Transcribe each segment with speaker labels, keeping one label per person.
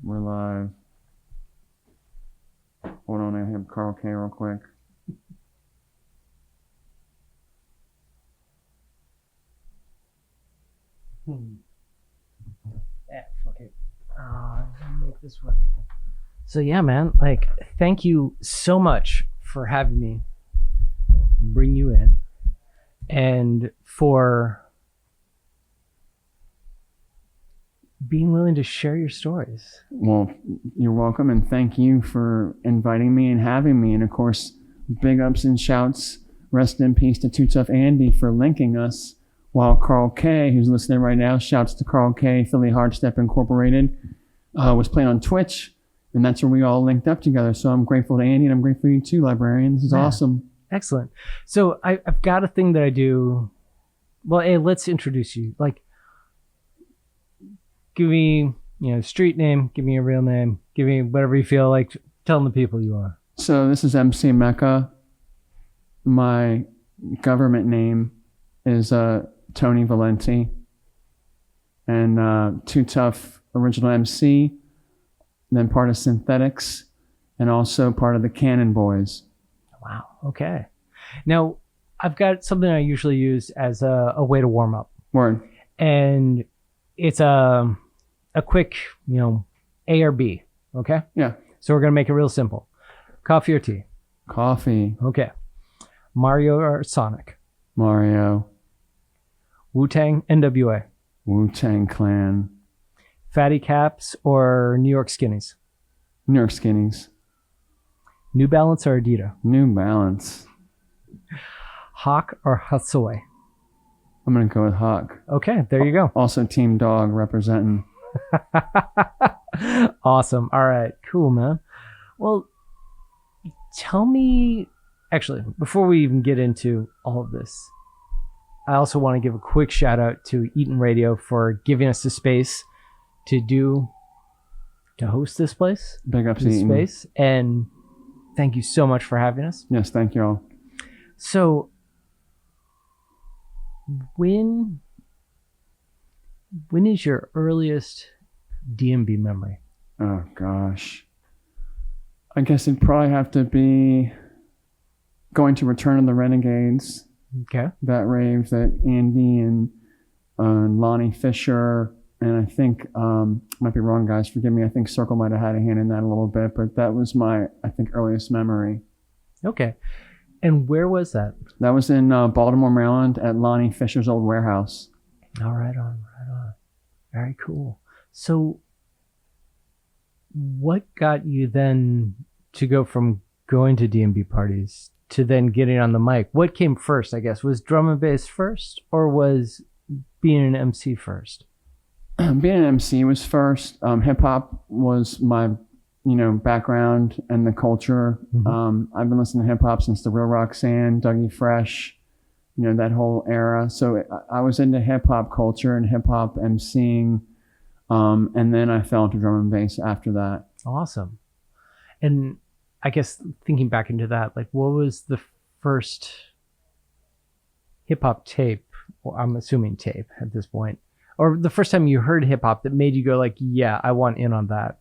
Speaker 1: We're live. Hold on, I have Carl K real quick.
Speaker 2: Yeah, fuck it. Make this work. So yeah, man, like, thank you so much for having me bring you in and for being willing to share your stories.
Speaker 1: Well, you're welcome, and thank you for inviting me and having me. And of course, big ups and shouts, rest in peace to Too Tough Andy for linking us. While Carl K, who's listening right now, shouts to Carl K, Philly Hardstep Incorporated, was playing on Twitch, and that's where we all linked up together. So I'm grateful to Andy, and I'm grateful to you too, Librarian. This is awesome.
Speaker 2: Excellent. So I've got a thing that I do. Well, hey, let's introduce you. Like, give me, street name, give me a real name, give me whatever you feel like telling the people you are.
Speaker 1: So this is MC Mecha. My government name is Tony Valenti, and Too Tough original MC, then part of Synthetics, and also part of the Cannon Boys.
Speaker 2: Wow. Okay. Now, I've got something I usually use as a way to warm up.
Speaker 1: Word.
Speaker 2: And it's a quick, A or B. Okay?
Speaker 1: Yeah.
Speaker 2: So we're going to make it real simple. Coffee or tea?
Speaker 1: Coffee.
Speaker 2: Okay. Mario or Sonic?
Speaker 1: Mario.
Speaker 2: Wu-Tang, NWA?
Speaker 1: Wu-Tang Clan.
Speaker 2: Fatty Caps or New York Skinnies?
Speaker 1: New York Skinnies.
Speaker 2: New Balance or Adidas?
Speaker 1: New Balance.
Speaker 2: Hawk or Hatsue?
Speaker 1: I'm going to go with Hawk.
Speaker 2: Okay, there you go.
Speaker 1: Also Team Dog representing.
Speaker 2: Awesome. All right, cool, man. Well, tell me, actually, before we even get into all of this, I also want to give a quick shout out to Eaton Radio for giving us the space to host this place.
Speaker 1: Big ups to Eaton.
Speaker 2: Space, and thank you so much for having us.
Speaker 1: Yes, thank you all.
Speaker 2: So, when is your earliest DnB memory?
Speaker 1: Oh gosh, I guess it'd probably have to be going to Return of the Renegades.
Speaker 2: Okay.
Speaker 1: That rave that Andy and Lonnie Fisher, and I think, might be wrong, guys, forgive me, I think Circle might have had a hand in that a little bit, but that was my, I think, earliest memory.
Speaker 2: Okay. And where was that?
Speaker 1: That was in Baltimore, Maryland, at Lonnie Fisher's old warehouse.
Speaker 2: Oh, right on. Very cool. So what got you then to go from going to DnB parties to then getting on the mic? What came first, I guess? Was drum and bass first, or was being an MC first?
Speaker 1: Being an MC was first. Hip hop was my, background and the culture. Mm-hmm. I've been listening to hip hop since the Real Roxanne, Dougie Fresh, that whole era. So I was into hip hop culture and hip hop MCing. And then I fell into drum and bass after that.
Speaker 2: Awesome. And I guess thinking back into that, like, what was the first hip hop tape? Well, I'm assuming tape at this point, or the first time you heard hip hop that made you go like, yeah, I want in on that?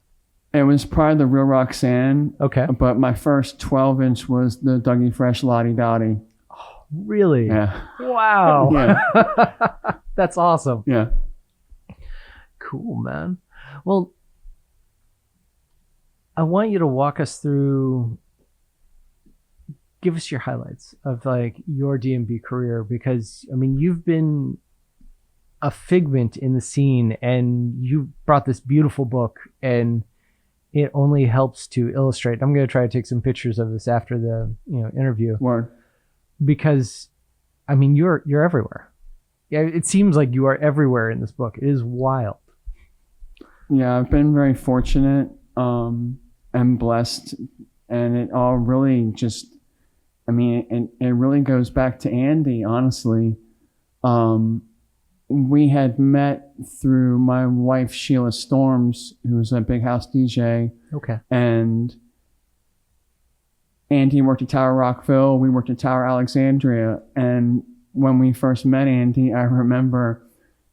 Speaker 1: It was probably the Real Roxanne.
Speaker 2: Okay.
Speaker 1: But my first 12-inch was the Dougie Fresh Lottie Dottie.
Speaker 2: Oh, really?
Speaker 1: Yeah.
Speaker 2: Wow.
Speaker 1: Yeah.
Speaker 2: That's awesome.
Speaker 1: Yeah.
Speaker 2: Cool, man. Well, I want you to walk us through, give us your highlights of like your DnB career, because you've been a figment in the scene, and you brought this beautiful book, and it only helps to illustrate. I'm going to try to take some pictures of this after the interview.
Speaker 1: Word.
Speaker 2: Because you're everywhere. Yeah, it seems like you are everywhere in this book. It is wild.
Speaker 1: Yeah, I've been very fortunate and blessed, and it all really just, it really goes back to Andy, honestly. We had met through my wife, Sheila Storms, who was a big house DJ.
Speaker 2: Okay.
Speaker 1: And Andy worked at Tower Rockville. We worked at Tower Alexandria. And when we first met Andy, I remember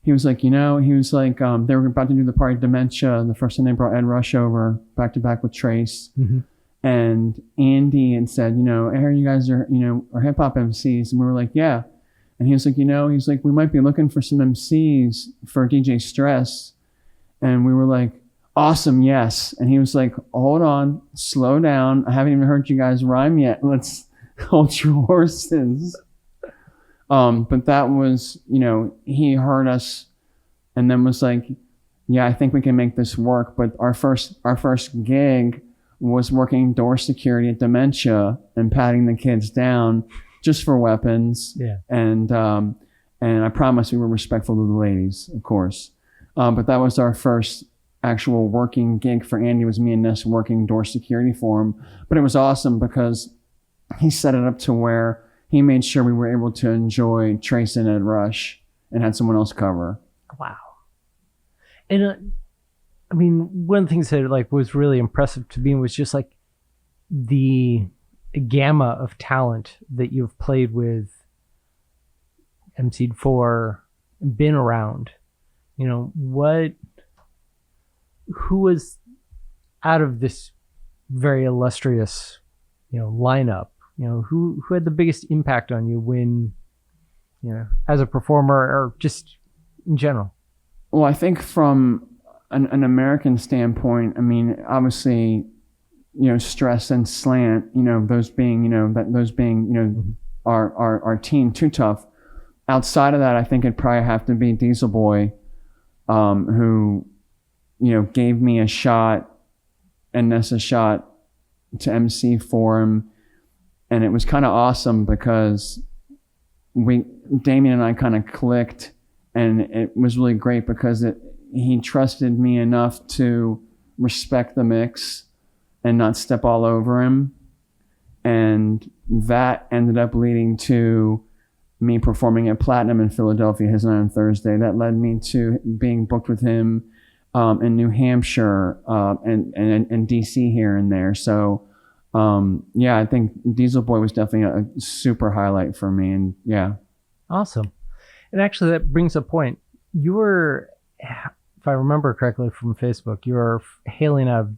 Speaker 1: he was like, he was like, they were about to do the party Dementia, and the first time they brought Ed Rush over back to back with Trace.
Speaker 2: Mm-hmm.
Speaker 1: And Andy had said, I hear you guys are, are hip hop MCs. And we were like, yeah. And he was like, he's like, we might be looking for some MCs for DJ Stress. And we were like, awesome, yes. And he was like, hold on, slow down. I haven't even heard you guys rhyme yet. Let's hold your horses. But that was, he heard us and then was like, yeah, I think we can make this work. But our first gig was working door security at Dementia and patting the kids down just for weapons.
Speaker 2: Yeah.
Speaker 1: And I promise we were respectful to the ladies, of course. But that was our first actual working gig for Andy. Was me and Ness working door security for him. But it was awesome because he set it up to where he made sure we were able to enjoy Trace and Ed Rush and had someone else cover.
Speaker 2: Wow. And I mean, one of the things that was really impressive to me was just the gamma of talent that you've played with, MC'd for, been around. Who was out of this very illustrious, lineup? Who had the biggest impact on you when, as a performer or just in general?
Speaker 1: Well, I think from an American standpoint, I mean, obviously, Stress and Slant, those being,
Speaker 2: Mm-hmm.
Speaker 1: our team, Too Tough. Outside of that, I think it'd probably have to be Diesel Boy, who, gave me a shot and Ness a shot to MC for him. And it was kind of awesome because Damien and I kind of clicked, and it was really great because he trusted me enough to respect the mix and not step all over him. And that ended up leading to me performing at Platinum in Philadelphia, his night on Thursday. That led me to being booked with him in New Hampshire and DC here and there. So yeah, I think Diesel Boy was definitely a super highlight for me. And yeah.
Speaker 2: Awesome. And actually that brings a point. You were, if I remember correctly from Facebook, you were hailing out of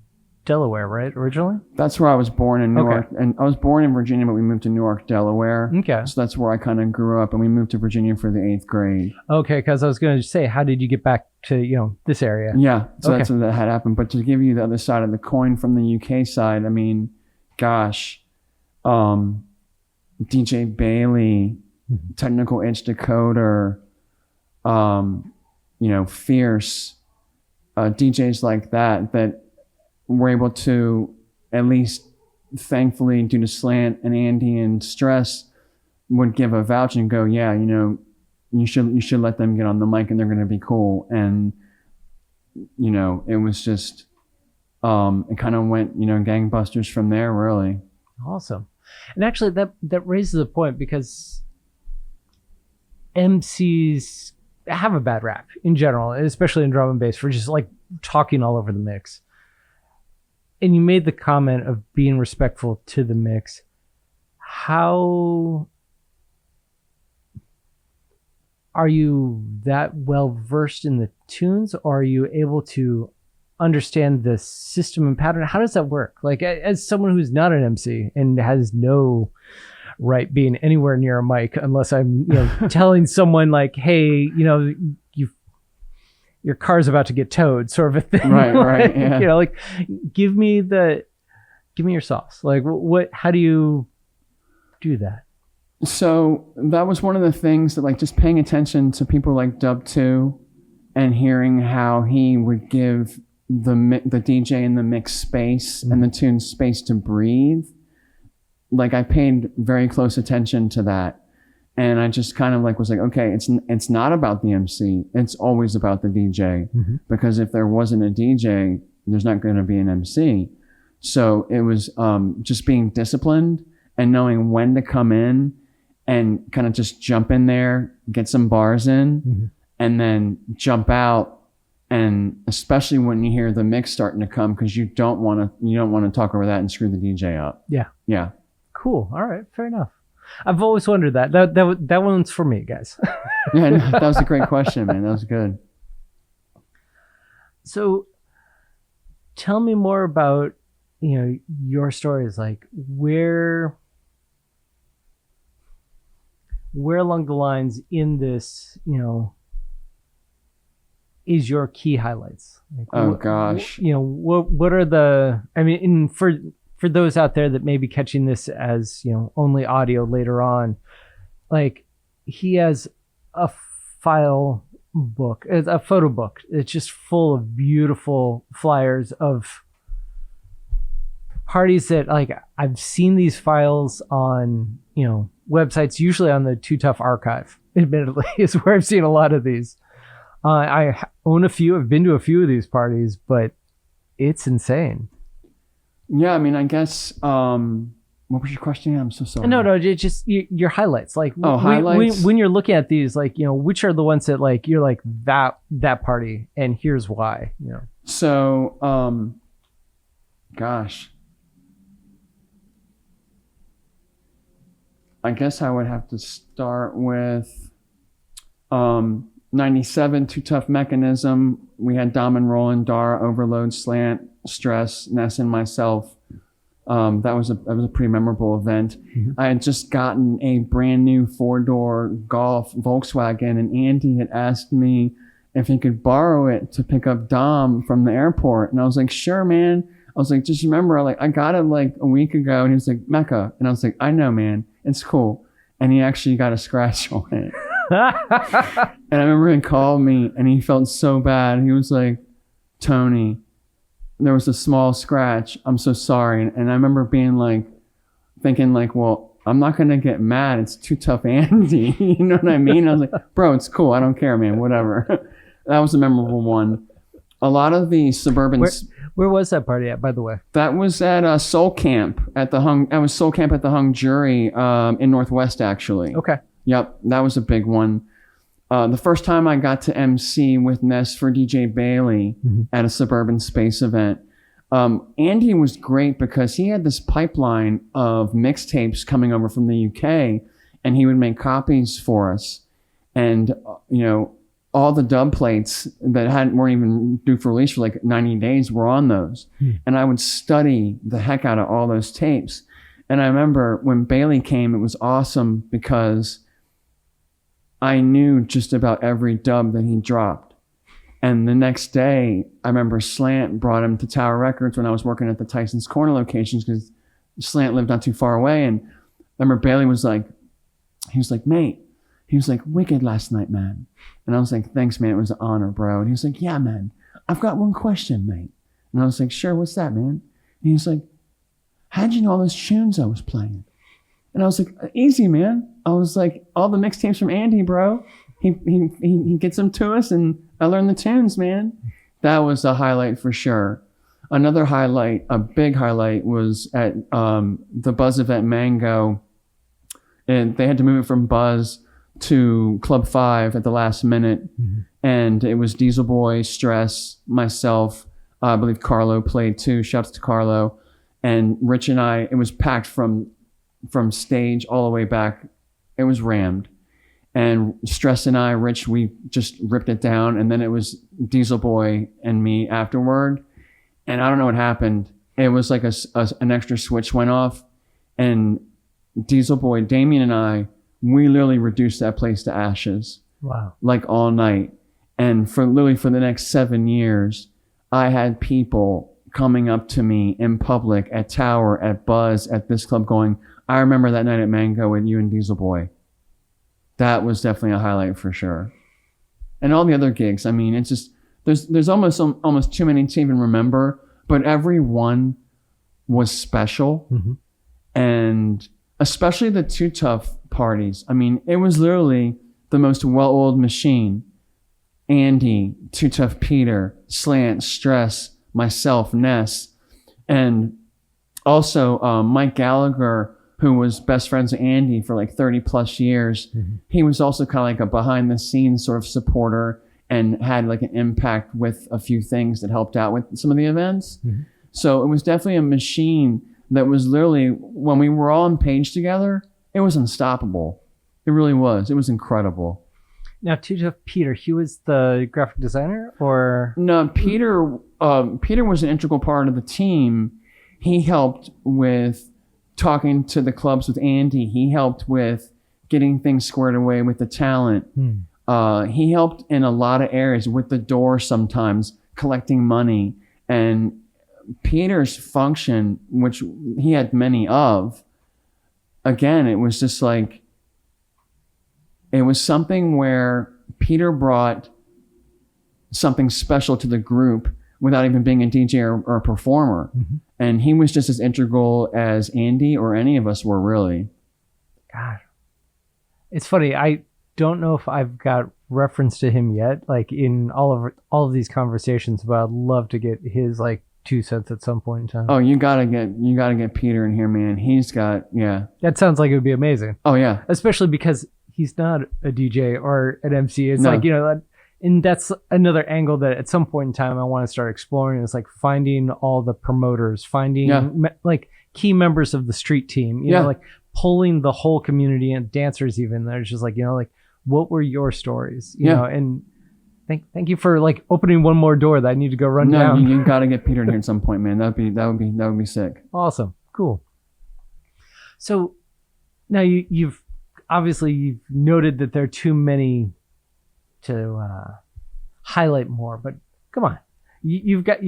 Speaker 2: Delaware, right, originally?
Speaker 1: That's where I was born in Newark. And I was born in Virginia, but we moved to Newark, Delaware.
Speaker 2: Okay.
Speaker 1: So that's where I kind of grew up, and we moved to Virginia for the 8th grade.
Speaker 2: Okay, because I was going to say, how did you get back to, this area?
Speaker 1: Yeah, so that's what that had happened. But to give you the other side of the coin from the UK side, I mean, gosh, DJ Bailey, Technical Edge Decoder, Fierce, DJs like that were able to, at least thankfully due to Slant and Andy and Stress, would give a vouch and go, yeah, you should let them get on the mic and they're going to be cool. And it was just it kind of went gangbusters from there, really.
Speaker 2: Awesome. And actually that raises a point, because MCs have a bad rap in general, especially in drum and bass, for just talking all over the mix. And you made the comment of being respectful to the mix. How are you that well versed in the tunes, or are you able to understand the system and pattern? How does that work? As someone who's not an MC and has no right being anywhere near a mic, unless I'm telling someone hey, your car's about to get towed, sort of a thing.
Speaker 1: Right. Yeah.
Speaker 2: Give me your sauce. How do you do that?
Speaker 1: So that was one of the things that just paying attention to people like Dub 2 and hearing how he would give the DJ in the mix space and the tune space to breathe. I paid very close attention to that. And I just kind of was okay, it's not about the MC. It's always about the DJ. Mm-hmm. Because if there wasn't a DJ, there's not going to be an MC. So it was just being disciplined and knowing when to come in and kind of just jump in there, get some bars in, and then jump out. And especially when you hear the mix starting to come, because you don't want to talk over that and screw the DJ up.
Speaker 2: Yeah.
Speaker 1: Yeah.
Speaker 2: Cool. All right. Fair enough. I've always wondered that. That one's for me, guys.
Speaker 1: Yeah, no, that was a great question, man. That was good.
Speaker 2: So tell me more about, your stories. Like where along the lines in this, is your key highlights? Like,
Speaker 1: Gosh.
Speaker 2: What are the, I mean, for those out there that may be catching this as, only audio later on, like he has a file book, a photo book. It's just full of beautiful flyers of parties that, like, I've seen these files on, websites, usually on the Too Tough archive, admittedly, is where I've seen a lot of these. I own a few. I've been to a few of these parties, but it's insane.
Speaker 1: Yeah, I mean, I guess, what was your question? I'm so sorry.
Speaker 2: No, it's just your highlights. Like,
Speaker 1: highlights?
Speaker 2: When you're looking at these, like, which are the ones that, like, you're like, that party, and here's why,
Speaker 1: So, gosh. I guess I would have to start with 97, Too Tough Mechanism. We had Dom and Roland, Dara, Overload, Slant, Stress, Ness, and myself. That was a pretty memorable event. Mm-hmm. I had just gotten a brand new 4-door Golf Volkswagen, and Andy had asked me if he could borrow it to pick up Dom from the airport. And I was like, sure, man. I was like, just remember, I got it like a week ago. And he was like, Mecha. And I was like, I know, man. It's cool. And he actually got a scratch on it. And I remember he called me and he felt so bad. He was like, Tony, there was a small scratch. I'm so sorry. And I remember thinking, well, I'm not going to get mad. It's Too Tough Andy. You know what I mean? I was like, bro, it's cool. I don't care, man. Whatever. That was a memorable one. A lot of the suburban...
Speaker 2: Where was that party at, by the way?
Speaker 1: That was at Soul Camp at the Hung Jury in Northwest, actually.
Speaker 2: Okay.
Speaker 1: Yep, that was a big one. The first time I got to MC with Ness for DJ Bailey at a Suburban Space event, Andy was great because he had this pipeline of mixtapes coming over from the UK, and he would make copies for us. And, all the dub plates that weren't even due for release for like 90 days were on those. And I would study the heck out of all those tapes. And I remember when Bailey came, it was awesome because I knew just about every dub that he dropped. And the next day, I remember Slant brought him to Tower Records when I was working at the Tyson's Corner locations because Slant lived not too far away. And I remember Bailey was like, mate, he was like, wicked last night, man. And I was like, thanks, man. It was an honor, bro. And he was like, yeah, man, I've got one question, mate. And I was like, sure, what's that, man? And he was like, how'd you know all those tunes I was playing? And I was like, easy, man. I was like, all the mixtapes from Andy, bro. He gets them to us, and I learned the tunes, man. That was a highlight for sure. Another highlight, a big highlight, was at the Buzz event Mango. And they had to move it from Buzz to Club 5 at the last minute. And it was Diesel Boy, Stress, myself, I believe Carlo played too. Shouts to Carlo. And Rich and I, it was packed from stage all the way back. It was rammed. And Stress and I, Rich, we just ripped it down. And then it was Diesel Boy and me afterward. And I don't know what happened. It was like an extra switch went off. And Diesel Boy, Damien and I, we literally reduced that place to ashes.
Speaker 2: Wow. Like
Speaker 1: all night. And for the next 7 years, I had people coming up to me in public at Tower, at Buzz, at this club going, I remember that night at Mango with you and Diesel Boy. That was definitely a highlight for sure. And all the other gigs, I mean, it's just, there's almost too many to even remember, but every one was special. And especially the Too Tough parties. I mean, it was literally the most well-oiled machine. Andy, Too Tough Peter, Slant, Stress, myself, Ness, and also Mike Gallagher, who was best friends with Andy for like 30 plus years. He was also kind of like a behind the scenes sort of supporter and had like an impact with a few things that helped out with some of the events. So it was definitely a machine that was literally, when we were all on page together, it was unstoppable. It really was. It was incredible.
Speaker 2: Now, Peter, he was the graphic designer, or
Speaker 1: no? Peter was an integral part of the team. He helped with talking to the clubs with Andy. He helped with getting things squared away with the talent. He helped in a lot of areas with the door sometimes, collecting money. And Peter's function, which he had many of, again, it was just like, it was something where Peter brought something special to the group without even being a DJ or a performer. And he was just as integral as Andy or any of us were, really.
Speaker 2: God. It's funny. I don't know if I've got reference to him yet, like in all of these conversations, but I'd love to get his like 2 cents at some point in time.
Speaker 1: Oh, you gotta get Peter in here, man. He's got, yeah.
Speaker 2: That sounds like it would be amazing.
Speaker 1: Oh yeah.
Speaker 2: Especially because he's not a DJ or an MC. It's like, and that's another angle that at some point in time I want to start exploring. Is like finding all the promoters, finding like key members of the street team, you know, like pulling the whole community and dancers even. They're just like, like, what were your stories? You know, and thank you for like opening one more door that I need to go run down.
Speaker 1: You got to get Peter in here at some point, man. That would be sick.
Speaker 2: Awesome. Cool. So now you've noted that there are too many to highlight more, but come on. You've got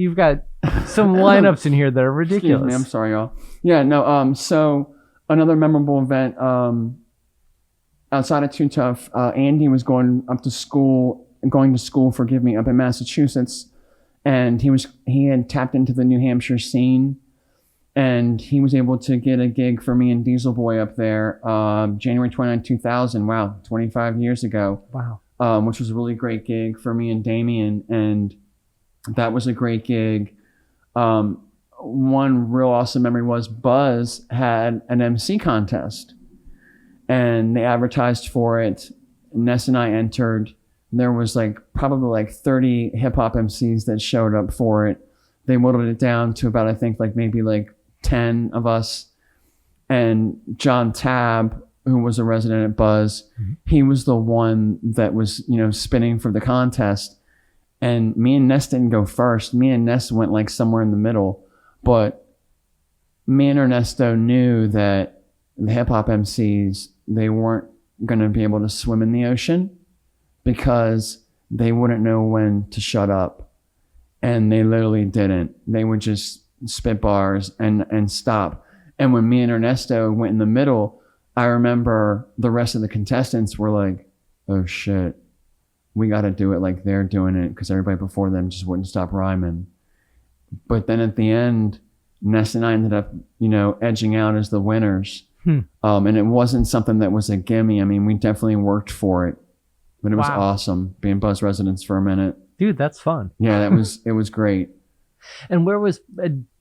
Speaker 2: some lineups in here that are ridiculous.
Speaker 1: Excuse me, I'm sorry, y'all. Yeah, no, so another memorable event, outside of Too Tough, Andy was going to school, forgive me, up in Massachusetts, and he had tapped into the New Hampshire scene, and he was able to get a gig for me and Diesel Boy up there, January 29, 2000. Wow, 25 years ago.
Speaker 2: Wow.
Speaker 1: Which was a really great gig for me and Damien, and that was a great gig. One real awesome memory was Buzz had an MC contest, and they advertised for it. Ness and I entered. There was probably 30 hip hop MCs that showed up for it. They whittled it down to about, I think, maybe 10 of us. And John Tab, who was a resident at Buzz, he was the one that was, spinning for the contest. And me and Ness didn't go first. Me and Ness went somewhere in the middle. But me and Ernesto knew that the hip hop MCs, they weren't going to be able to swim in the ocean because they wouldn't know when to shut up. And they literally didn't. They would just spit bars and stop. And when me and Ernesto went in the middle, I remember the rest of the contestants were like, oh shit, we got to do it like they're doing it, because everybody before them just wouldn't stop rhyming. But then at the end, Ness and I ended up, edging out as the winners. And it wasn't something that was a gimme. I mean, we definitely worked for it, but it was awesome being Buzz residents for a minute.
Speaker 2: Dude, that's fun.
Speaker 1: Yeah, it was great.
Speaker 2: And where was,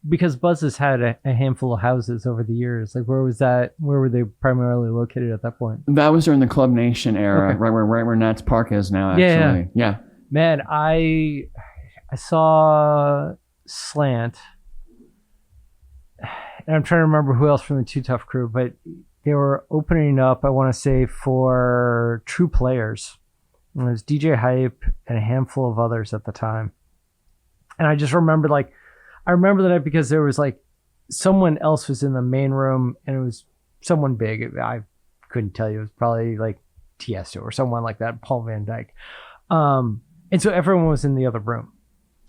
Speaker 2: because Buzz has had a handful of houses over the years, where was that? Where were they primarily located at that point?
Speaker 1: That was during the Club Nation era, right where Nats Park is now, actually. Yeah.
Speaker 2: Man, I saw Slant, and I'm trying to remember who else from the Too Tough crew, but they were opening up, I want to say, for True Players. And it was DJ Hype and a handful of others at the time. And I just remember, I remember the night because there was someone else was in the main room, and it was someone big. I couldn't tell you. It was probably Tiesto or someone like that, Paul Van Dyke. And so everyone was in the other room.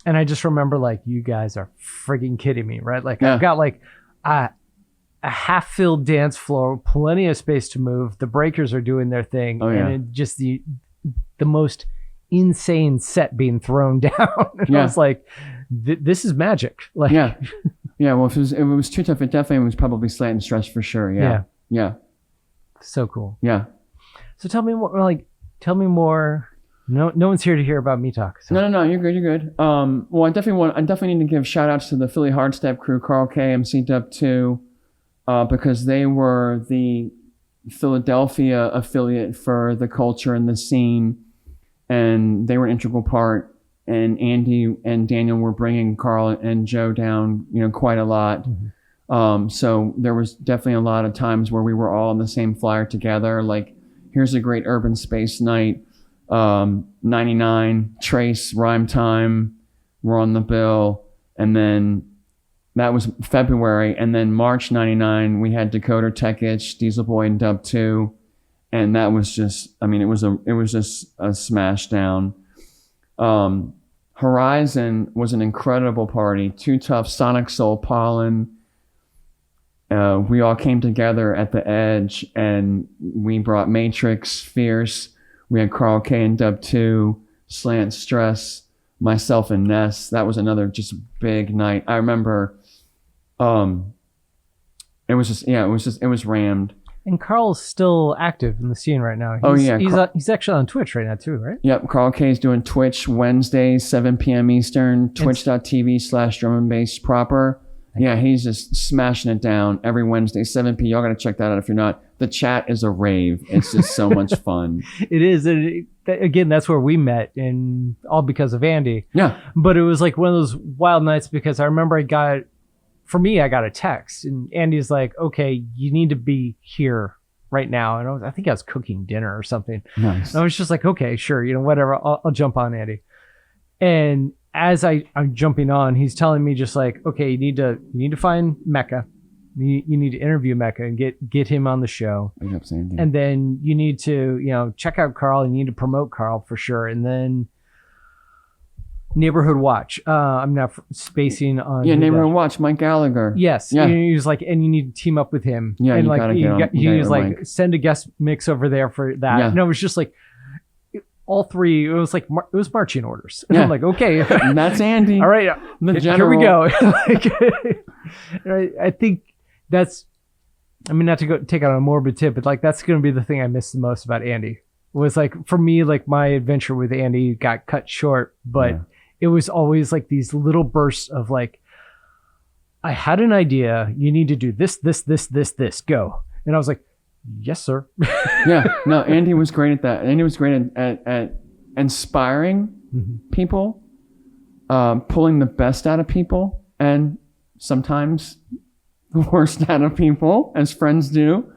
Speaker 2: And I just remember you guys are frigging kidding me, right? I've got a half-filled dance floor, plenty of space to move. The breakers are doing their thing.
Speaker 1: Oh, yeah.
Speaker 2: And just the most insane set being thrown down. And I was like, this is magic.
Speaker 1: Yeah. Well, if it was Too Tough, it definitely was probably Slant and Stress for sure. Yeah.
Speaker 2: So cool.
Speaker 1: Yeah.
Speaker 2: So tell me more. No one's here to hear about me talk. So.
Speaker 1: No, you're good. Well, I definitely need to give shout outs to the Philly Hardstep crew, Carl K, MC Dub 2, because they were the Philadelphia affiliate for the culture and the scene. And they were an integral part, and Andy and Daniel were bringing Carl and Joe down, quite a lot. So there was definitely a lot of times where we were all on the same flyer together. Like, here's a great urban space night. 99, Trace, Rhyme Time were on the bill. And then that was February. And then March 99, we had Decoder Tech Itch, Diesel Boy, and Dub 2. And that was just, I mean, it was just a smash down. Horizon was an incredible party. Too Tough, Sonic Soul, Pollen. We all came together at the Edge, and we brought Matrix, Fierce. We had Carl K and Dub 2, Slant Stress, myself and Ness. That was another just big night. I remember it was rammed.
Speaker 2: And Carl's still active in the scene right now. He's actually on Twitch right now too, right?
Speaker 1: Yep, Carl K is doing Twitch Wednesdays, 7 p.m. Eastern, twitch.tv/drum-and-bass-proper. Yeah, he's just smashing it down every Wednesday, 7 p.m. Y'all got to check that out if you're not. The chat is a rave. It's just so much fun.
Speaker 2: It is. Again, that's where we met, and all because of Andy.
Speaker 1: Yeah.
Speaker 2: But it was like one of those wild nights because I remember I got a text, and Andy's like, okay, you need to be here right now. And I think I was cooking dinner or something.
Speaker 1: Nice.
Speaker 2: And I was just like, okay, sure, whatever. I'll jump on, Andy. And as I'm jumping on, he's telling me just like, okay, you need to find Mecha. You need to interview Mecha and get him on the show. And then you need to, check out Carl. You need to promote Carl for sure. And then Neighborhood Watch. I'm not spacing on.
Speaker 1: Yeah, Neighborhood Watch, Mike Gallagher.
Speaker 2: Yes.
Speaker 1: Yeah.
Speaker 2: He was like, and you need to team up with him.
Speaker 1: Yeah,
Speaker 2: and
Speaker 1: you
Speaker 2: like,
Speaker 1: gotta get on.
Speaker 2: He was like, send a guest mix over there for that.
Speaker 1: Yeah.
Speaker 2: And it was just like, all three, it was like, it was marching orders. And I'm like, okay.
Speaker 1: That's Andy.
Speaker 2: All right. Here we go. I think that's, not to take out a morbid tip, but like, that's going to be the thing I miss the most about Andy. Was like, for me, like my adventure with Andy got cut short, but it was always like these little bursts of like, I had an idea. You need to do this, go. And I was like, yes, sir.
Speaker 1: Yeah, no, Andy was great at that. Andy was great at inspiring people, pulling the best out of people, and sometimes the worst out of people, as friends do.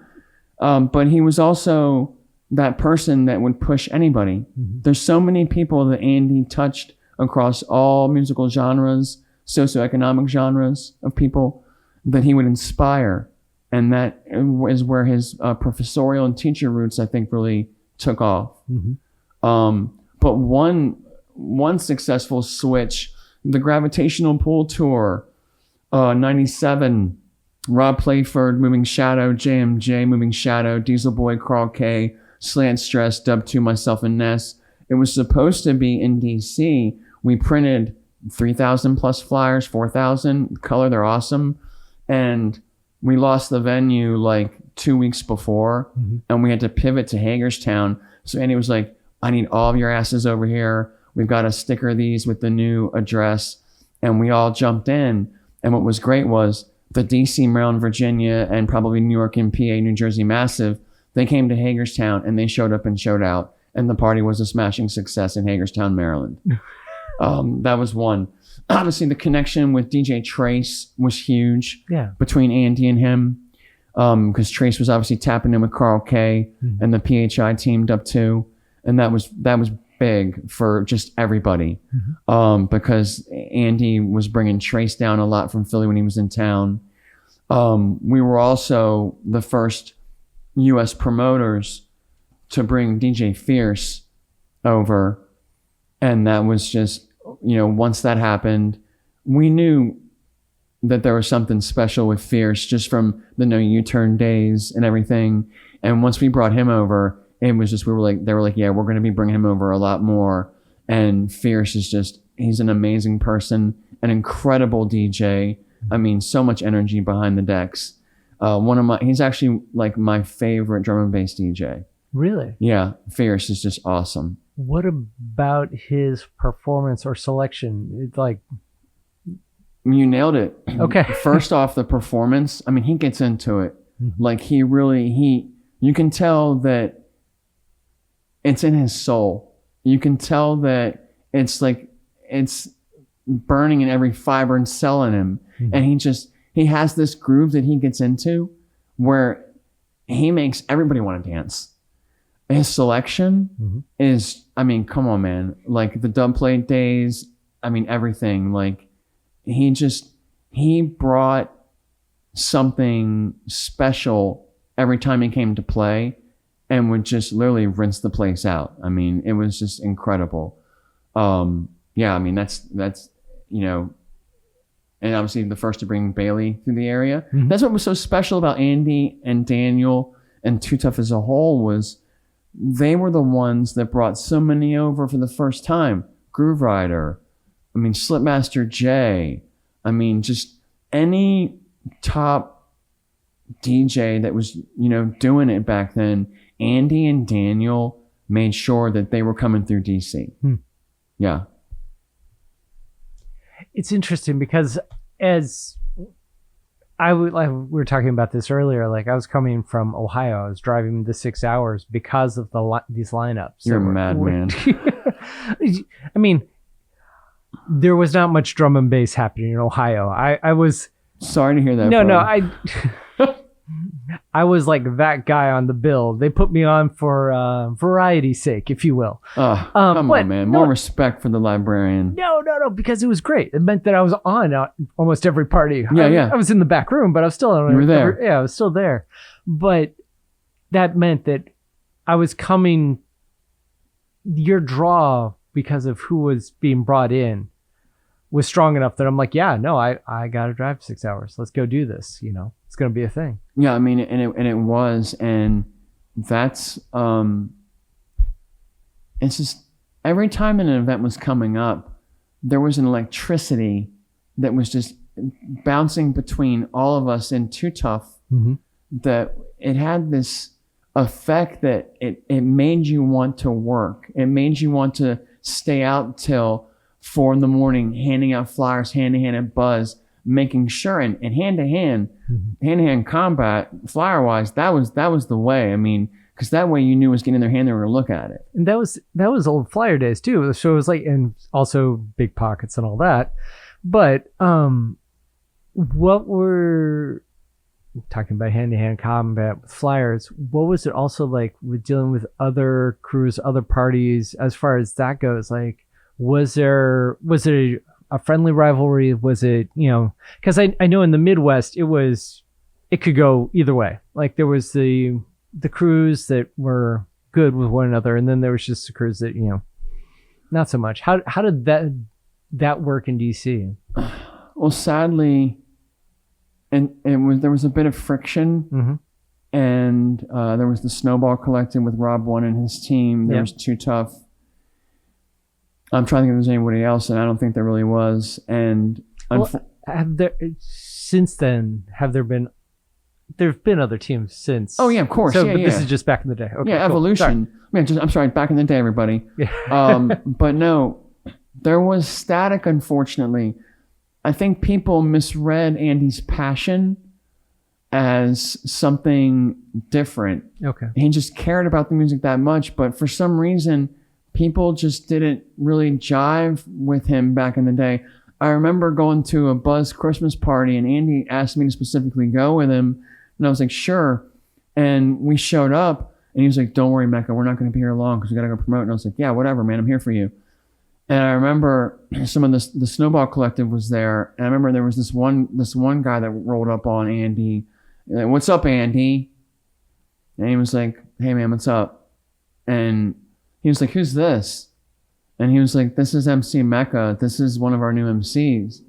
Speaker 1: But he was also that person that would push anybody. There's so many people that Andy touched across all musical genres, socioeconomic genres of people that he would inspire. And that is where his professorial and teacher roots, I think, really took off. But one successful switch, the Gravitational Pool Tour, 97, Rob Playford, Moving Shadow, JMJ, Moving Shadow, Diesel Boy, Carl K, Slant Stress, Dub 2, myself, and Ness. It was supposed to be in DC. We printed 3,000 plus flyers, 4,000 color. They're awesome. And we lost the venue like 2 weeks before, and we had to pivot to Hagerstown. So Andy was like, I need all of your asses over here. We've got to sticker these with the new address. And we all jumped in. And what was great was the DC, Maryland, Virginia, and probably New York and PA, New Jersey Massive, they came to Hagerstown and they showed up and showed out. And the party was a smashing success in Hagerstown, Maryland. That was one. Obviously, the connection with DJ Trace was huge between Andy and him, because Trace was obviously tapping in with Carl K and the PHI teamed up too, and that was big for just everybody, because Andy was bringing Trace down a lot from Philly when he was in town. We were also the first U.S. promoters to bring DJ Fierce over, and that was just, once that happened, we knew that there was something special with Fierce just from the No U-Turn days and everything. And once we brought him over, it was just, they were like, yeah, we're going to be bringing him over a lot more. And Fierce is just, he's an amazing person, an incredible DJ. I mean, so much energy behind the decks. He's actually like my favorite drum and bass DJ.
Speaker 2: Really?
Speaker 1: Yeah. Fierce is just awesome.
Speaker 2: What about his performance or selection? It's like,
Speaker 1: you nailed it.
Speaker 2: Okay.
Speaker 1: First off, the performance. I mean, he gets into it. Like you can tell that it's in his soul. You can tell that it's like, it's burning in every fiber and cell in him. And he has this groove that he gets into where he makes everybody want to dance. His selection is, I mean, come on, man. Like the dubplate days, I mean, everything. Like he brought something special every time he came to play and would just literally rinse the place out. I mean, it was just incredible. Yeah, I mean, that's, you know, and obviously the first to bring Bailey through the area. That's what was so special about Andy and Daniel and Too Tough as a whole was they were the ones that brought so many over for the first time. Groove Rider, I mean, Slipmaster J, I mean, just any top DJ that was, you know, doing it back then. Andy and Daniel made sure that they were coming through DC. Yeah.
Speaker 2: It's interesting because as we were talking about this earlier, like I was coming from Ohio, I was driving the 6 hours because of these lineups.
Speaker 1: You're a madman.
Speaker 2: I mean, there was not much drum and bass happening in Ohio. I was
Speaker 1: sorry to hear that.
Speaker 2: No,
Speaker 1: bro.
Speaker 2: I was like that guy on the bill. They put me on for variety's sake, if you will.
Speaker 1: Come on, man. More respect for the Librarian.
Speaker 2: No, because it was great. It meant that I was on almost every party.
Speaker 1: Yeah.
Speaker 2: I was in the back room, but I was still on.
Speaker 1: You were there.
Speaker 2: I was still there. But that meant that I was coming. Your draw because of who was being brought in was strong enough that I'm like, yeah, no, I got to drive 6 hours. Let's go do this. You know, it's going to be a thing.
Speaker 1: Yeah, I mean, and it was, and that's, it's just every time an event was coming up, there was an electricity that was just bouncing between all of us in Too Tough that it had this effect that it made you want to work. It made you want to stay out till 4 a.m, handing out flyers, hand-to-hand at Buzz, making sure, and hand-to-hand combat, flyer-wise, that was the way. I mean, because that way you knew it was getting in their hand, they were going to look at it.
Speaker 2: And that was old flyer days too. So it was like, and also big pockets and all that. But what were talking about hand-to-hand combat with flyers? What was it also like with dealing with other crews, other parties, as far as that goes? Like, was it a friendly rivalry? Was it, you know, because I know in the Midwest it could go either way. Like there was the crews that were good with one another, and then there was just the crews that, you know, not so much. How did that work in DC?
Speaker 1: Well, sadly, and there was a bit of friction, and there was the Snowball Collective with Rob One and his team. There was Too Tough. I'm trying to think if there's anybody else, and I don't think there really was. And
Speaker 2: since then, there've been other teams since?
Speaker 1: Oh yeah, of course.
Speaker 2: So,
Speaker 1: yeah,
Speaker 2: but this is just back in the day. Okay,
Speaker 1: yeah, evolution. Sorry. I'm sorry, back in the day, everybody. But no, there was static. Unfortunately, I think people misread Andy's passion as something different.
Speaker 2: Okay,
Speaker 1: he just cared about the music that much, but for some reason, people just didn't really jive with him back in the day. I remember going to a Buzz Christmas party, and Andy asked me to specifically go with him, and I was like, sure. And we showed up, and he was like, don't worry, Mecha, we're not going to be here long because we got to go promote. And I was like, yeah, whatever, man, I'm here for you. And I remember some of the Snowball Collective was there, and I remember there was this one guy that rolled up on Andy. Like, what's up, Andy? And he was like, hey, man, what's up? And he was like, who's this? And he was like, this is MC Mecha. This is one of our new MCs.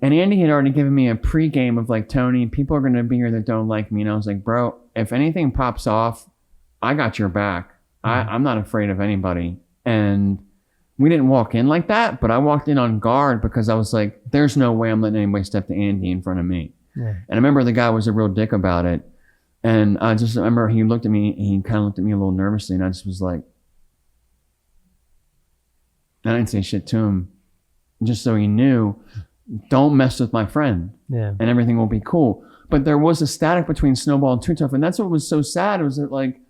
Speaker 1: And Andy had already given me a pregame of like, Tony, people are going to be here that don't like me. And I was like, bro, if anything pops off, I got your back. I'm not afraid of anybody. And we didn't walk in like that, but I walked in on guard because I was like, there's no way I'm letting anybody step to Andy in front of me. Yeah. And I remember the guy was a real dick about it. And I just remember he looked at me, he kind of looked at me a little nervously, and I just was like, I didn't say shit to him, just so he knew, don't mess with my friend, and everything will be cool. But there was a static between Snowball and Too Tough, and that's what was so sad, was that like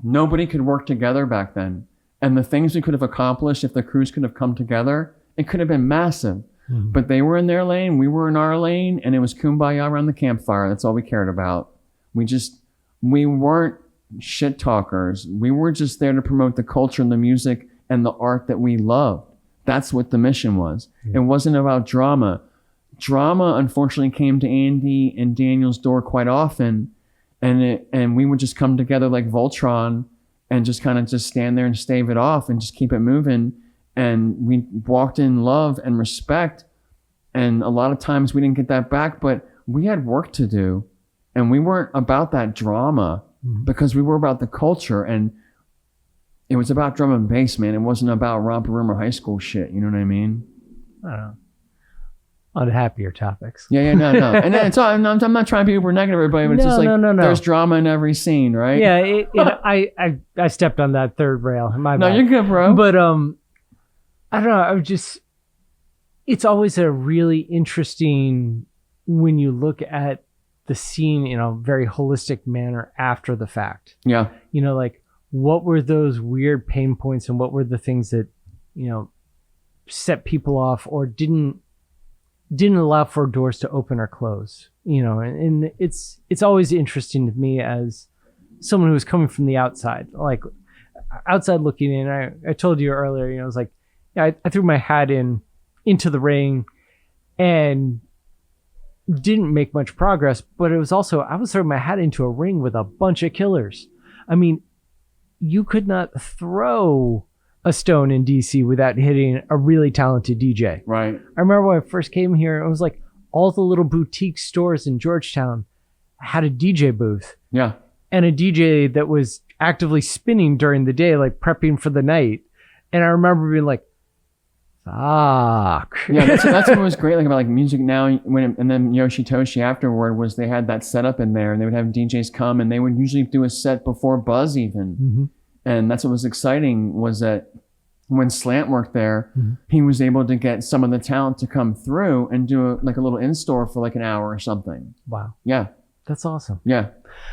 Speaker 1: nobody could work together back then. And the things we could have accomplished if the crews could have come together, it could have been massive. But they were in their lane, we were in our lane, and it was kumbaya around the campfire. That's all we cared about. We weren't shit talkers. We were just there to promote the culture and the music and the art that we loved. That's what the mission was. It wasn't about drama. Drama, unfortunately, came to Andy and Daniel's door quite often, and we would just come together like Voltron and just kind of just stand there and stave it off and just keep it moving. And we walked in love and respect, and a lot of times we didn't get that back, but we had work to do, and we weren't about that drama because we were about the culture, and it was about drum and bass, man. It wasn't about romper room or high school shit. You know what I mean?
Speaker 2: I don't know. On happier topics.
Speaker 1: No. And then it's all, I'm not trying to be uber negative, everybody, but it's just like there's drama in every scene, right?
Speaker 2: Yeah, I stepped on that third rail. My bad.
Speaker 1: You're good, bro.
Speaker 2: But I don't know. It's always a really interesting when you look at the scene in a very holistic manner after the fact.
Speaker 1: Yeah.
Speaker 2: You know, like what were those weird pain points and what were the things that, you know, set people off or didn't allow for doors to open or close, you know, and it's always interesting to me as someone who is coming from the outside, like outside looking in. I told you earlier, you know, I was like, yeah, I threw my hat into the ring and didn't make much progress, but it was also, I was throwing my hat into a ring with a bunch of killers. I mean, you could not throw a stone in DC without hitting a really talented DJ.
Speaker 1: Right.
Speaker 2: I remember when I first came here, it was like all the little boutique stores in Georgetown had a DJ booth.
Speaker 1: Yeah.
Speaker 2: And a DJ that was actively spinning during the day, like prepping for the night. And I remember being like, fuck.
Speaker 1: Yeah, that's what was great, like about like Music Now, and then Yoshitoshi afterward was they had that setup in there, and they would have DJs come, and they would usually do a set before Buzz even. And that's what was exciting, was that when Slant worked there, he was able to get some of the talent to come through and do a little in-store for like an hour or something.
Speaker 2: Wow.
Speaker 1: Yeah.
Speaker 2: That's awesome.
Speaker 1: Yeah.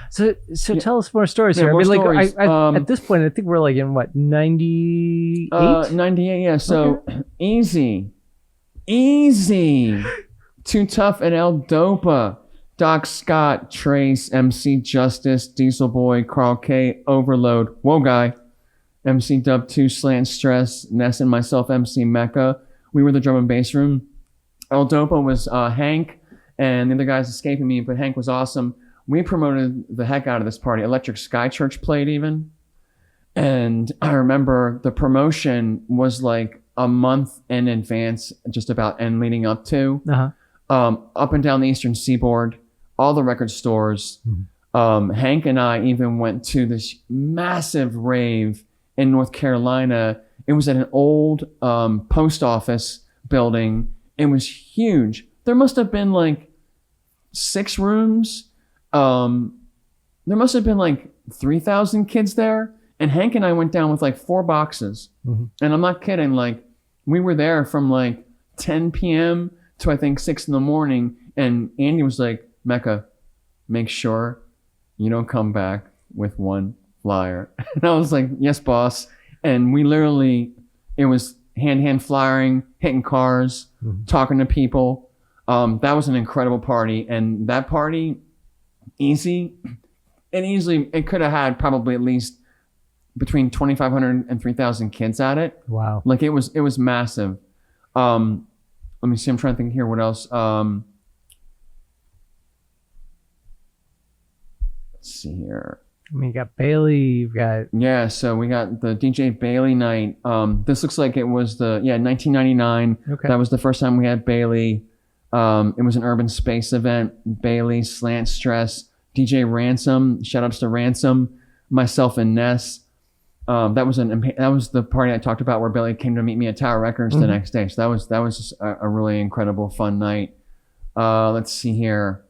Speaker 2: So tell us more stories here.
Speaker 1: More
Speaker 2: I mean,
Speaker 1: stories.
Speaker 2: like at this point, I think we're like in what, 98?
Speaker 1: 98, yeah. So easy. Too Tough and El Dopa. Doc Scott, Trace, MC Justice, Diesel Boy, Carl K, Overload, Whoa Guy, MC Dub 2, Slant Stress, Ness and myself, MC Mecha. We were the drum and bass room. El Dopa was Hank, and the other guy's escaping me, but Hank was awesome. We promoted the heck out of this party. Electric Sky Church played even. And I remember the promotion was like a month in advance, just about, and leading up to. Up and down the Eastern Seaboard, all the record stores. Hank and I even went to this massive rave in North Carolina. It was at an old post office building. It was huge. There must have been like 6 rooms. There must have been like 3,000 kids there. And Hank and I went down with like 4 boxes. And I'm not kidding. Like, we were there from like 10 p.m. to I think 6 in the morning. And Andy was like, Mecca, make sure you don't come back with 1 flyer. And I was like, yes, boss. And we literally, it was hand flyering, hitting cars, talking to people. That was an incredible party. And that party, it could have had probably at least between 2,500 and 3,000 kids at it.
Speaker 2: Wow.
Speaker 1: Like it was massive. Let me see. I'm trying to think here. What else? Let's see here.
Speaker 2: I mean, you got Bailey, you've got...
Speaker 1: Yeah, so we got the DJ Bailey night. This looks like it was 1999.
Speaker 2: Okay.
Speaker 1: That was the first time we had Bailey. It was an urban space event. Bailey, Slant Stress, DJ Ransom. Shout outs to Ransom, myself and Ness. That was the party I talked about where Bailey came to meet me at Tower Records the next day. So that was just a really incredible, fun night. Let's see here.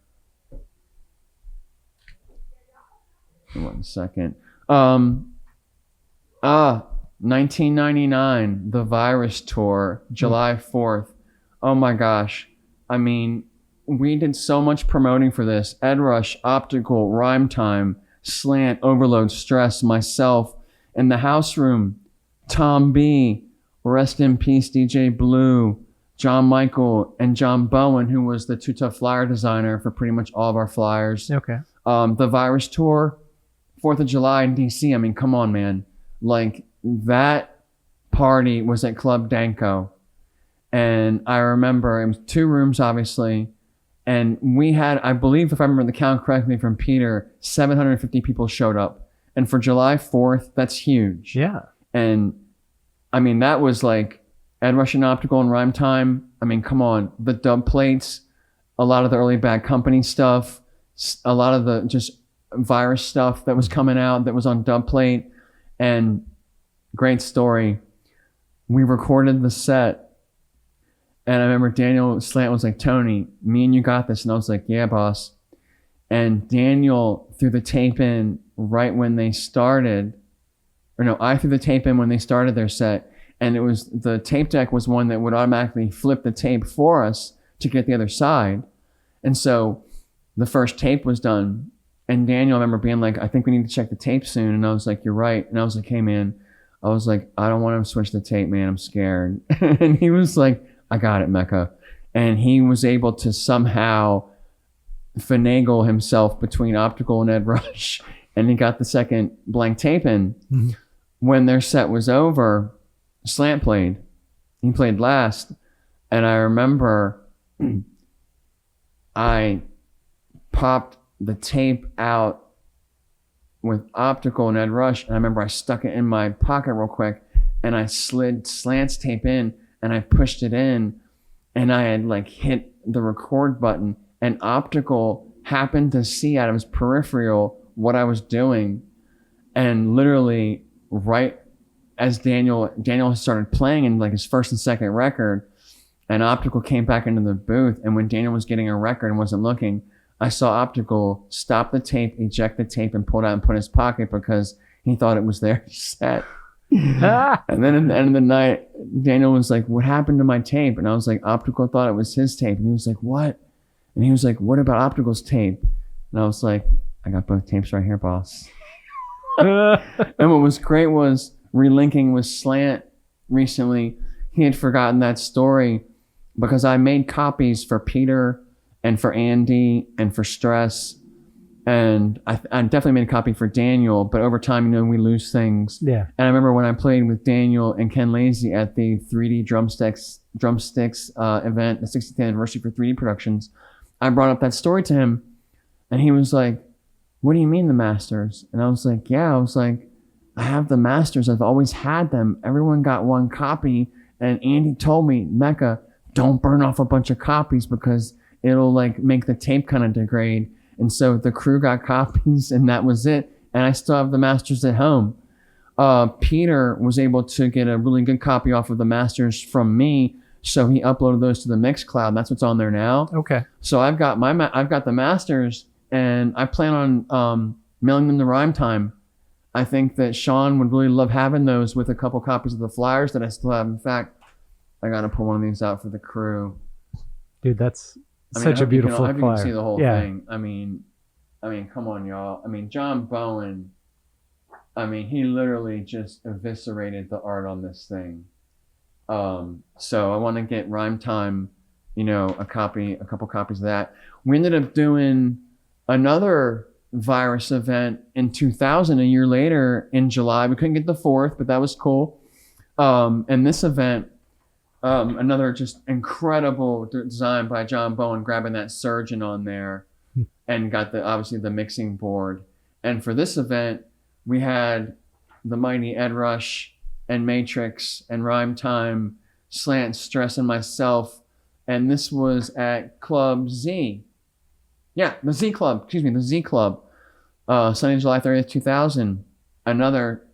Speaker 1: 1 second. 1999, the Virus Tour, July 4th. Oh my gosh. I mean, we did so much promoting for this. Ed Rush, Optical, Rhyme Time, Slant, Overload, Stress, myself, in the house room, Tom B, rest in peace, DJ Blue, John Michael and John Bowen, who was the Too Tough flyer designer for pretty much all of our flyers.
Speaker 2: Okay.
Speaker 1: The Virus Tour, 4th of July in DC. I mean, come on, man. Like, that party was at Club Danko. And I remember it was 2 rooms, obviously. And we had, I believe, if I remember the count correctly from Peter, 750 people showed up. And for July 4th, that's huge.
Speaker 2: Yeah.
Speaker 1: And I mean, that was like Ed Russian Optical and Rhyme Time. I mean, come on. The dub plates, a lot of the early Bad Company stuff, a lot of the just Virus stuff that was coming out that was on dub plate. And great story. We recorded the set. And I remember Daniel Slant was like, Tony, me and you got this. And I was like, yeah, boss. And Daniel threw the tape in right when they started. Or no, I threw the tape in when they started their set. And it was, the tape deck was one that would automatically flip the tape for us to get the other side. And so the first tape was done. And Daniel, I remember being like, I think we need to check the tape soon. And I was like, you're right. And I was like, hey, man, I was like, I don't want to switch the tape, man. I'm scared. And he was like, I got it, Mecha. And he was able to somehow finagle himself between Optical and Ed Rush. And he got the second blank tape in. Mm-hmm. When their set was over, Slant played. He played last. And I remember I popped the tape out with Optical and Ed Rush. And I remember I stuck it in my pocket real quick. And I slid Slant's tape in. And I pushed it in, and I had like hit the record button, and Optical happened to see out of his peripheral what I was doing. And literally right as Daniel started playing in like his first and second record, and Optical came back into the booth. And when Daniel was getting a record and wasn't looking, I saw Optical stop the tape, eject the tape, and pull it out and put it in his pocket because he thought it was their set. And then at the end of the night, Daniel was like, what happened to my tape? And I was like, Optical thought it was his tape. And he was like, what? And he was like, what about Optical's tape? And I was like, I got both tapes right here, boss. And what was great was relinking with Slant recently. He had forgotten that story because I made copies for Peter and for Andy and for Stress. And I definitely made a copy for Daniel, but over time, you know, we lose things.
Speaker 2: Yeah.
Speaker 1: And I remember when I played with Daniel and Ken Lazy at the 3D drumsticks event, the 60th anniversary for 3D Productions, I brought up that story to him, and he was like, what do you mean the masters? And I was like, yeah, I have the masters. I've always had them. Everyone got one copy. And Andy told me, Mecha, don't burn off a bunch of copies because it'll like make the tape kind of degrade. And so the crew got copies, and that was it. And I still have the masters at home. Peter was able to get a really good copy off of the masters from me, so he uploaded those to the Mixcloud. That's what's on there now.
Speaker 2: Okay.
Speaker 1: So I've got the masters, and I plan on mailing them to Rhyme Time. I think that Sean would really love having those with a couple copies of the flyers that I still have. In fact, I got to pull one of these out for the crew.
Speaker 2: Dude, that's such a beautiful flyer.
Speaker 1: I hope you can see the whole thing. I mean, come on, y'all. I mean, John Bowen, he literally just eviscerated the art on this thing. So I want to get Rhyme Time, a couple copies of that. We ended up doing another Virus event in 2000, a year later in July. We couldn't get the 4th, but that was cool. And this event, another just incredible design by John Bowen, grabbing that surgeon on there and got obviously the mixing board. And for this event, we had the mighty Ed Rush and Matrix and Rhyme Time, Slant, Stress, and myself. And this was at Club Z. Yeah, the Z Club. Sunday, July 30th, 2000. Another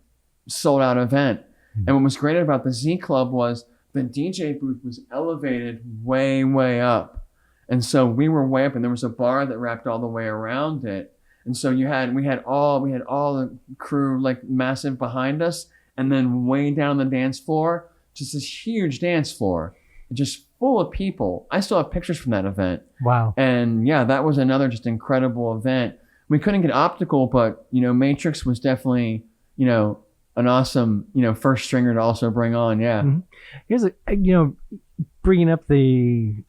Speaker 1: sold out event. And what was great about the Z Club was the DJ booth was elevated way, way up. And so we were way up, and there was a bar that wrapped all the way around it. And so we had all the crew like massive behind us, and then way down the dance floor, just this huge dance floor, just full of people. I still have pictures from that event.
Speaker 2: Wow.
Speaker 1: And yeah, that was another just incredible event. We couldn't get Optical, but Matrix was definitely, an awesome, first stringer to also bring on. Yeah.
Speaker 2: Mm-hmm. Here's bringing up the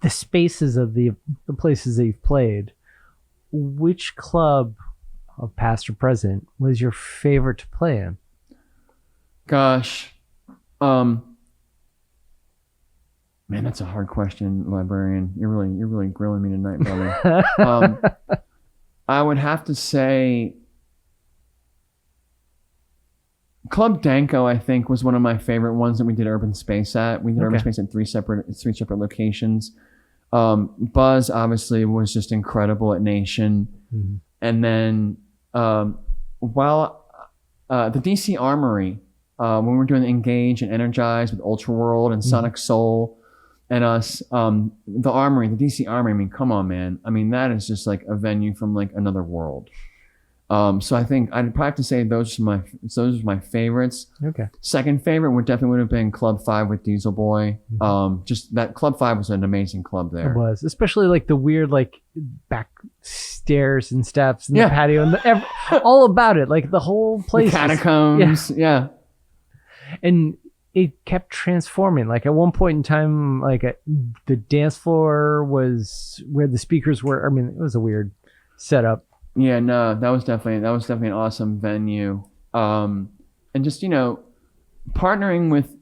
Speaker 2: spaces of the places that you've played, which club of past or present was your favorite to play in?
Speaker 1: Gosh, man, that's a hard question, Librarian. You're really grilling me tonight, brother. I would have to say Club Danko, I think, was one of my favorite ones that we did Urban Space at. We did Urban Space at three separate locations. Buzz obviously was just incredible at Nation.
Speaker 2: Mm-hmm.
Speaker 1: And then while the DC Armory, when we were doing Engage and Energize with Ultra World and Sonic Soul and us, the Armory, the DC Armory, I mean, come on, man. I mean, that is just like a venue from like another world. So I think I'd probably have to say those are my favorites.
Speaker 2: Okay.
Speaker 1: Second favorite would have been Club 5 with Diesel Boy. Just that Club 5 was an amazing club there.
Speaker 2: It was, especially like the weird like back stairs and steps and the patio and all about it, like the whole place.
Speaker 1: The catacombs. Yeah.
Speaker 2: And it kept transforming. Like at one point in time, like the dance floor was where the speakers were. I mean, it was a weird setup.
Speaker 1: Yeah, no, that was definitely an awesome venue. And just, partnering with,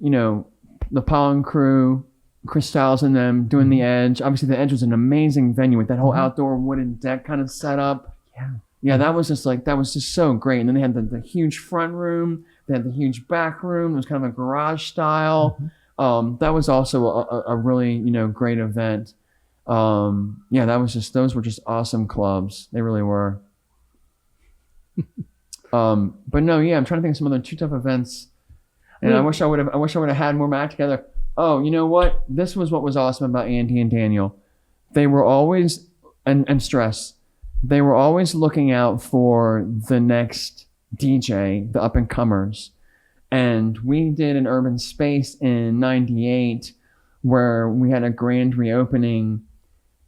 Speaker 1: the Pollen Crew, Chris Styles and them doing the Edge. Obviously the Edge was an amazing venue with that whole outdoor wooden deck kind of setup.
Speaker 2: Yeah.
Speaker 1: Yeah, that was just so great. And then they had the huge front room, they had the huge back room. It was kind of a garage style. That was also a really, great event. Those were just awesome clubs. They really were. But no, I'm trying to think of some other Too Tough events. And I wish I would have had more back together. Oh, you know what? This was what was awesome about Andy and Daniel. They were always, and Stress, they were always looking out for the next DJ, the up and comers. And we did an Urban Space in '98 where we had a grand reopening.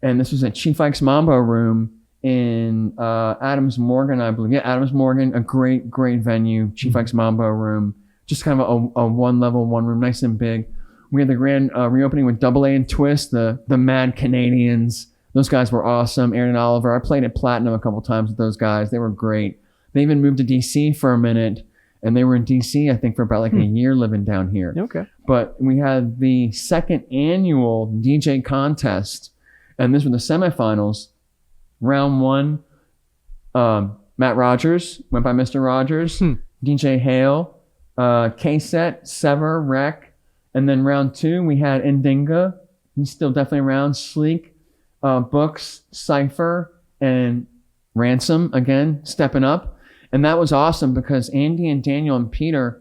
Speaker 1: And this was at Chief Ike's Mambo Room in Adams Morgan, I believe. Yeah, Adams Morgan, a great venue, Chief Ike's Mambo Room. Just kind of a one level, one room, nice and big. We had the grand reopening with Double A and Twist, the Mad Canadians. Those guys were awesome. Aaron and Oliver. I played at Platinum a couple times with those guys. They were great. They even moved to DC for a minute, and they were in DC, I think, for about like a year living down here.
Speaker 2: Okay. But
Speaker 1: we had the second annual DJ contest, and this were the semifinals. Round one, Matt Rogers went by Mr. Rogers, DJ Hale, K-Set, Sever, Rec, and then round two we had Ndinga. He's still definitely around. Sleek, Books, Cypher, and Ransom again stepping up, and that was awesome because Andy and Daniel and Peter,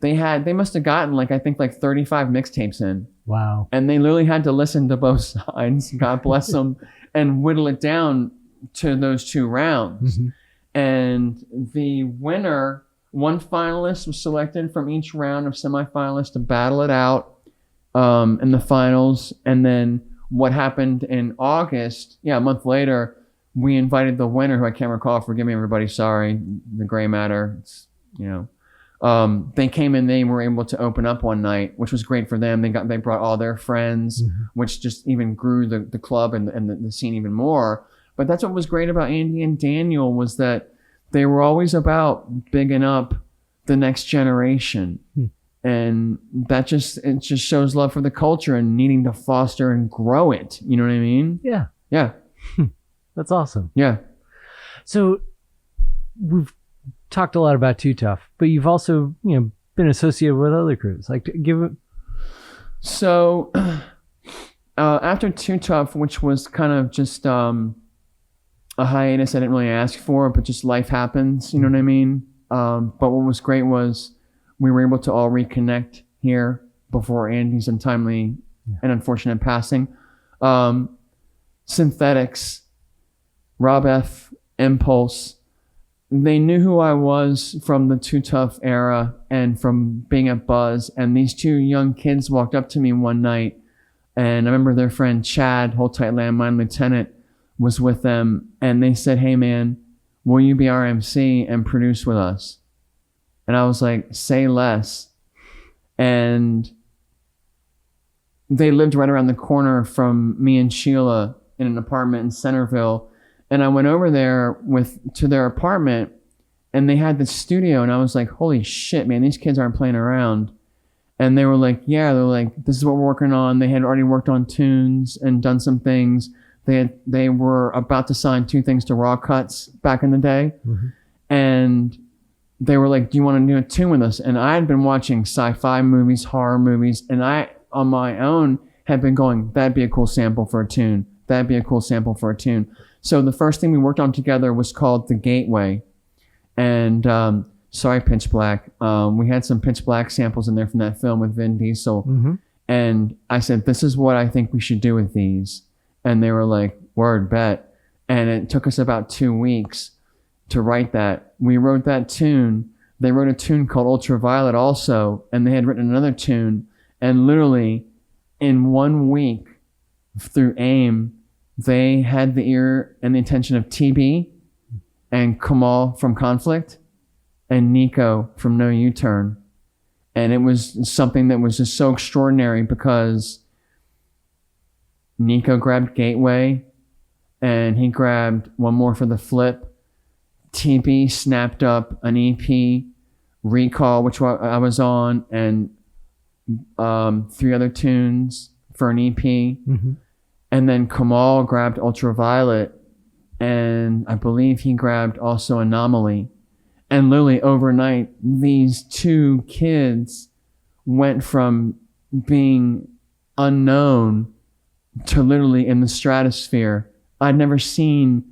Speaker 1: they must have gotten like 35 mixtapes in.
Speaker 2: Wow.
Speaker 1: And they literally had to listen to both sides, God bless them, and whittle it down to those two rounds. And the winner, one finalist was selected from each round of semifinalists to battle it out in the finals. And then what happened in August, a month later, we invited the winner, who I can't recall, forgive me everybody, sorry, the gray matter, it's, they came in, they were able to open up one night, which was great for them. They brought all their friends, which just even grew the club and the scene even more. But that's what was great about Andy and Daniel, was that they were always about bigging up the next generation. And it just shows love for the culture and needing to foster and grow it. You know what I mean?
Speaker 2: Yeah.
Speaker 1: Yeah.
Speaker 2: That's awesome.
Speaker 1: Yeah.
Speaker 2: So we've talked a lot about Too Tough, but you've also, been associated with other crews. Like,
Speaker 1: So after Too Tough, which was kind of just a hiatus I didn't really ask for, but just life happens, you know what I mean? But what was great was we were able to all reconnect here before Andy's untimely and unfortunate passing. Synthetics, Rob F, Impulse, they knew who I was from the Too Tough era and from being at Buzz. And these two young kids walked up to me one night, and I remember their friend Chad, Hold Tight Landmine Lieutenant, was with them, and they said, "Hey man, will you be our MC and produce with us?" And I was like, "Say less." And they lived right around the corner from me and Sheila in an apartment in Centerville. And I went over there to their apartment, and they had the studio, and I was like, holy shit, man, these kids aren't playing around. And they were like, yeah, they're like, this is what we're working on. They had already worked on tunes and done some things. They were about to sign 2 things to Raw Cuts back in the day. Mm-hmm. And they were like, do you want to do a tune with us? And I had been watching sci-fi movies, horror movies, and I, on my own, had been going, that'd be a cool sample for a tune. That'd be a cool sample for a tune. So the first thing we worked on together was called The Gateway. And sorry, Pitch Black. We had some Pitch Black samples in there from that film with Vin Diesel. Mm-hmm. And I said, this is what I think we should do with these. And they were like, word, bet. And it took us about 2 weeks to write that. We wrote that tune. They wrote a tune called Ultraviolet also. And they had written another tune. And literally in 1 week through AIM, they had the ear and the attention of TB and Kamal from Conflict and Nico from No U-Turn. And it was something that was just so extraordinary because Nico grabbed Gateway and he grabbed one more for the flip. TB snapped up an EP, Recall, which I was on, and 3 other tunes for an EP. Mm-hmm. And then Kamal grabbed Ultraviolet, and I believe he grabbed also Anomaly. And literally overnight, these 2 kids went from being unknown to literally in the stratosphere. I'd never seen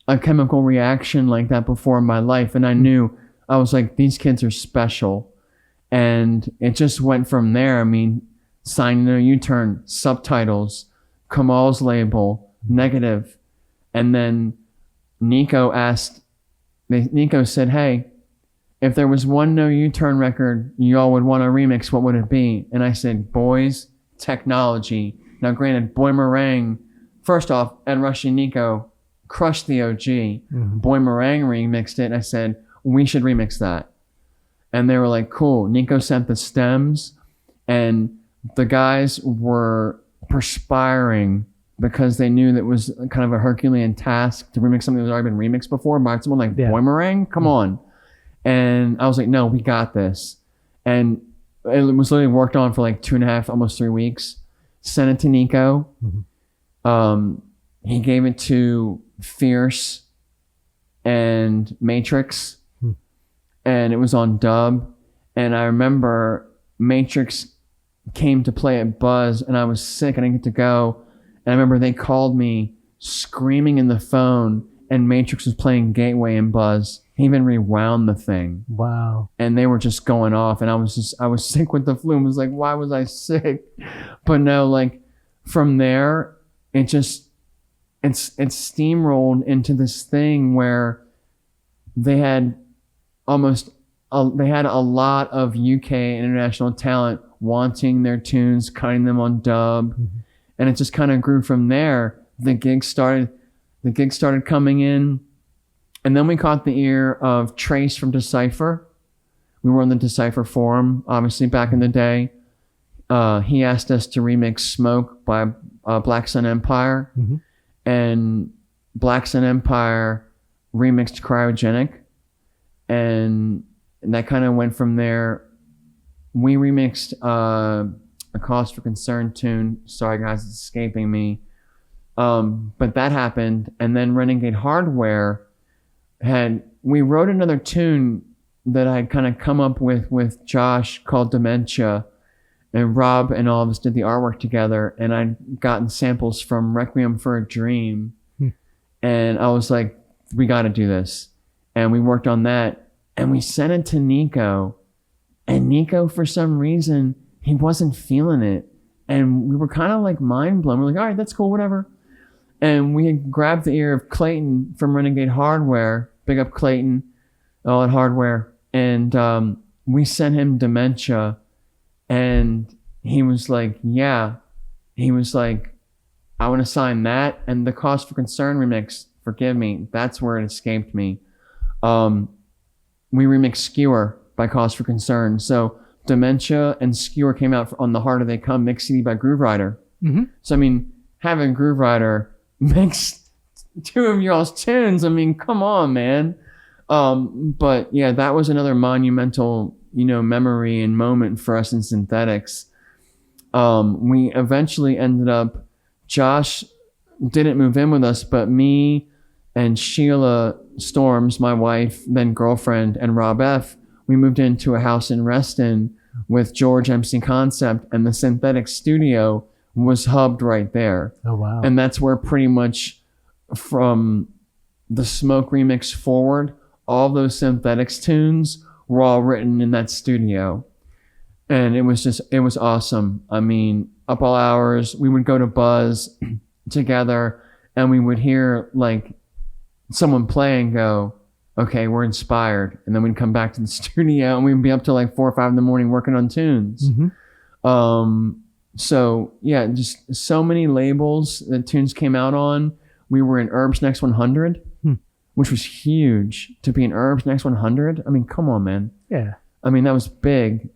Speaker 1: a chemical reaction like that before in my life. And I knew, I was like, these kids are special. And it just went from there. I mean, signing No U-Turn, Subtitles, Kamal's label, Negative. And then Nico said, hey, if there was one No U-Turn record y'all would want to remix, what would it be? And I said, Boys, Technology. Now granted, Boy Meringue, first off, Ed Rush and Nico crushed the OG. Mm-hmm. Boy Meringue remixed it, and I said, we should remix that. And they were like, cool. Nico sent the stems, and the guys were perspiring because they knew that it was kind of a Herculean task to remix something that had already been remixed before by someone like Boy Meringue. Come on. And I was like, no, we got this. And it was literally worked on for like 2.5, almost 3 weeks. Sent it to Nico. Mm-hmm. He gave it to Fierce and Matrix. Mm-hmm. And it was on dub. And I remember Matrix came to play at Buzz, and I was sick. I didn't get to go. And I remember they called me screaming in the phone, and Matrix was playing Gateway and Buzz. He even rewound the thing. Wow. And they were just going off, and I was sick with the flu. I was like, why was I sick? But no, like from there, it's steamrolled into this thing where they had a lot of UK and international talent wanting their tunes, cutting them on dub. Mm-hmm. And it just kind of grew from there. The gigs started coming in. And then we caught the ear of Trace from Decipher. We were on the Decipher forum, obviously, back in the day. He asked us to remix Smoke by Black Sun Empire. Mm-hmm. And Black Sun Empire remixed Cryogenic. And that kind of went from there. We remixed a Cause for Concern tune. Sorry, guys, it's escaping me. But that happened. And then Renegade Hardware we wrote another tune that I kind of come up with Josh called Dementia, and Rob and all of us did the artwork together, and I'd gotten samples from Requiem for a Dream. And I was like, we got to do this. And we worked on that, and we sent it to Nico, and Nico, for some reason, he wasn't feeling it. And we were kind of like mind blown. We're like, all right, that's cool, whatever. And we had grabbed the ear of Clayton from Renegade Hardware. Big up Clayton, all at Hardware. And we sent him Dementia. And he was like, yeah. He was like, I want to sign that. And the Cause for Concern remix, forgive me, that's where it escaped me. We remixed Skewer by Cause for Concern. So Dementia and Skewer came out on the Harder They Come mix CD by Groove Rider.
Speaker 2: Mm-hmm.
Speaker 1: So, I mean, having Groove Rider mix two of y'all's tunes, I mean, come on, man. But yeah, that was another monumental, memory and moment for us in Synthetics. We eventually ended up, Josh didn't move in with us, but me and Sheila Storms, my wife, then girlfriend, and Rob F., we moved into a house in Reston with George MC Concept, and the Synthetic studio was hubbed right there.
Speaker 2: Oh, wow.
Speaker 1: And that's where pretty much from the Smoke remix forward, all those Synthetics tunes were all written in that studio. And it was awesome. I mean, up all hours, we would go to Buzz together and we would hear like someone play and go, okay, we're inspired. And then we'd come back to the studio and we'd be up till like 4 or 5 in the morning working on tunes.
Speaker 2: Mm-hmm.
Speaker 1: So yeah, just so many labels that tunes came out on. We were in Herb's Next 100, which was huge to be in Herb's Next 100. I mean, come on, man.
Speaker 2: Yeah.
Speaker 1: I mean, that was big.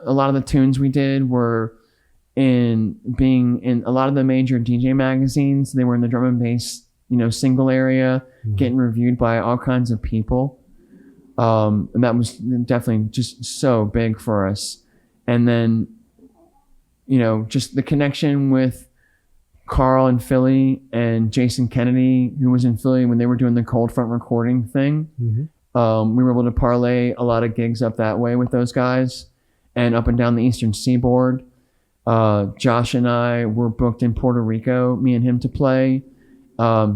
Speaker 1: A lot of the tunes we did were being in a lot of the major DJ magazines. They were in the drum and bass, single area, getting reviewed by all kinds of people. And that was definitely just so big for us. And then, just the connection with Carl in Philly and Jason Kennedy, who was in Philly when they were doing the Cold Front recording thing. Mm-hmm. We were able to parlay a lot of gigs up that way with those guys and up and down the Eastern Seaboard. Josh and I were booked in Puerto Rico, me and him to play.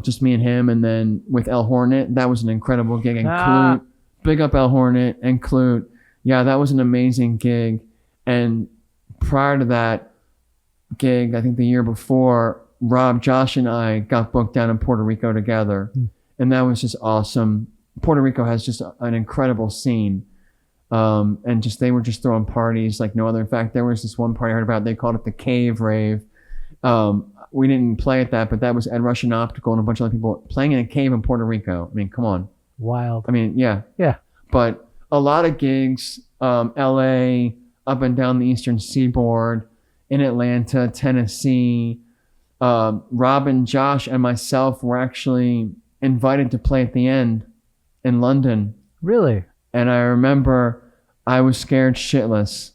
Speaker 1: Just me and him. And then with El Hornet, that was an incredible gig. And Clute, big up El Hornet and Clute. Yeah, that was an amazing gig. And prior to that gig, I think the year before, Rob, Josh, and I got booked down in Puerto Rico together. And that was just awesome. Puerto Rico has just an incredible scene. And they were just throwing parties like no other. In fact, there was this one party I heard about, they called it the Cave Rave. We didn't play at that, but that was Ed Russian Optical and a bunch of other people playing in a cave in Puerto Rico. I mean, come on.
Speaker 2: Wild.
Speaker 1: I mean, yeah.
Speaker 2: Yeah.
Speaker 1: But a lot of gigs, LA, up and down the Eastern Seaboard, in Atlanta, Tennessee. Rob and Josh and myself were actually invited to play at the end in London.
Speaker 2: Really?
Speaker 1: And I remember I was scared shitless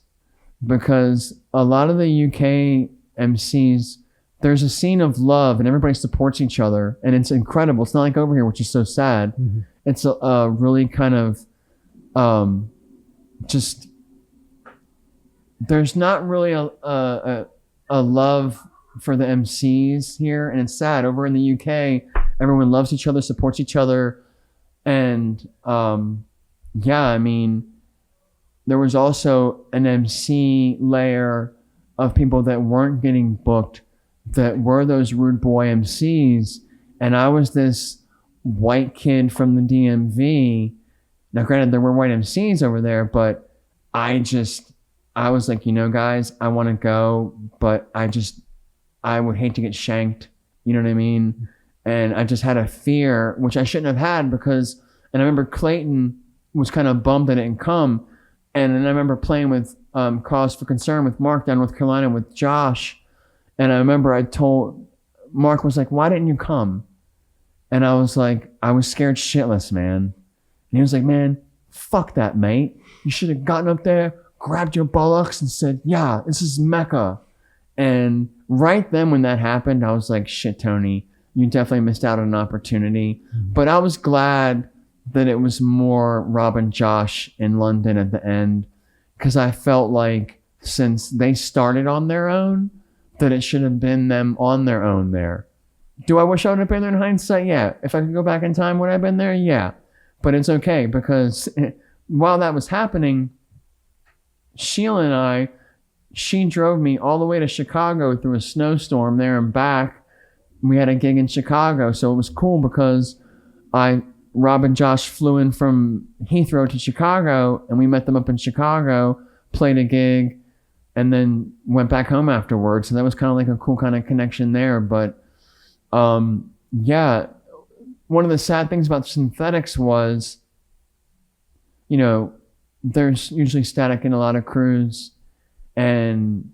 Speaker 1: because a lot of the UK MCs, there's a scene of love and everybody supports each other and it's incredible. It's not like over here, which is so sad. Mm-hmm. It's a really kind of just, there's not really a love for the MCs here, and it's sad. Over in the UK, everyone loves each other, supports each other, and yeah, I mean, there was also an MC layer of people that weren't getting booked that were those rude boy MCs, and I was this white kid from the DMV. Now, granted, there were white MCs over there, but I was like, guys, I want to go, but I would hate to get shanked. You know what I mean? And I just had a fear, which I shouldn't have had and I remember Clayton was kind of bummed that it didn't come. And then I remember playing with Cause for Concern with Mark down in North Carolina with Josh. And I remember I told Mark was like, why didn't you come? And I was like, I was scared shitless, man. And he was like, man, fuck that, mate. You should have gotten up there, grabbed your bollocks and said, yeah, this is Mecha. And right then when that happened, I was like, shit, Tony, you definitely missed out on an opportunity. Mm-hmm. But I was glad that it was more Rob and Josh in London at the end, because I felt like since they started on their own, that it should have been them on their own there. Do I wish I would have been there in hindsight? Yeah. If I could go back in time, would I have been there? Yeah. But it's okay, because while that was happening, Sheila and I, she drove me all the way to Chicago through a snowstorm there and back. We had a gig in Chicago, so it was cool because Rob and Josh flew in from Heathrow to Chicago, and we met them up in Chicago, played a gig, and then went back home afterwards. So that was kind of like a cool kind of connection there. But yeah, one of the sad things about Synthetics was, there's usually static in a lot of crews, and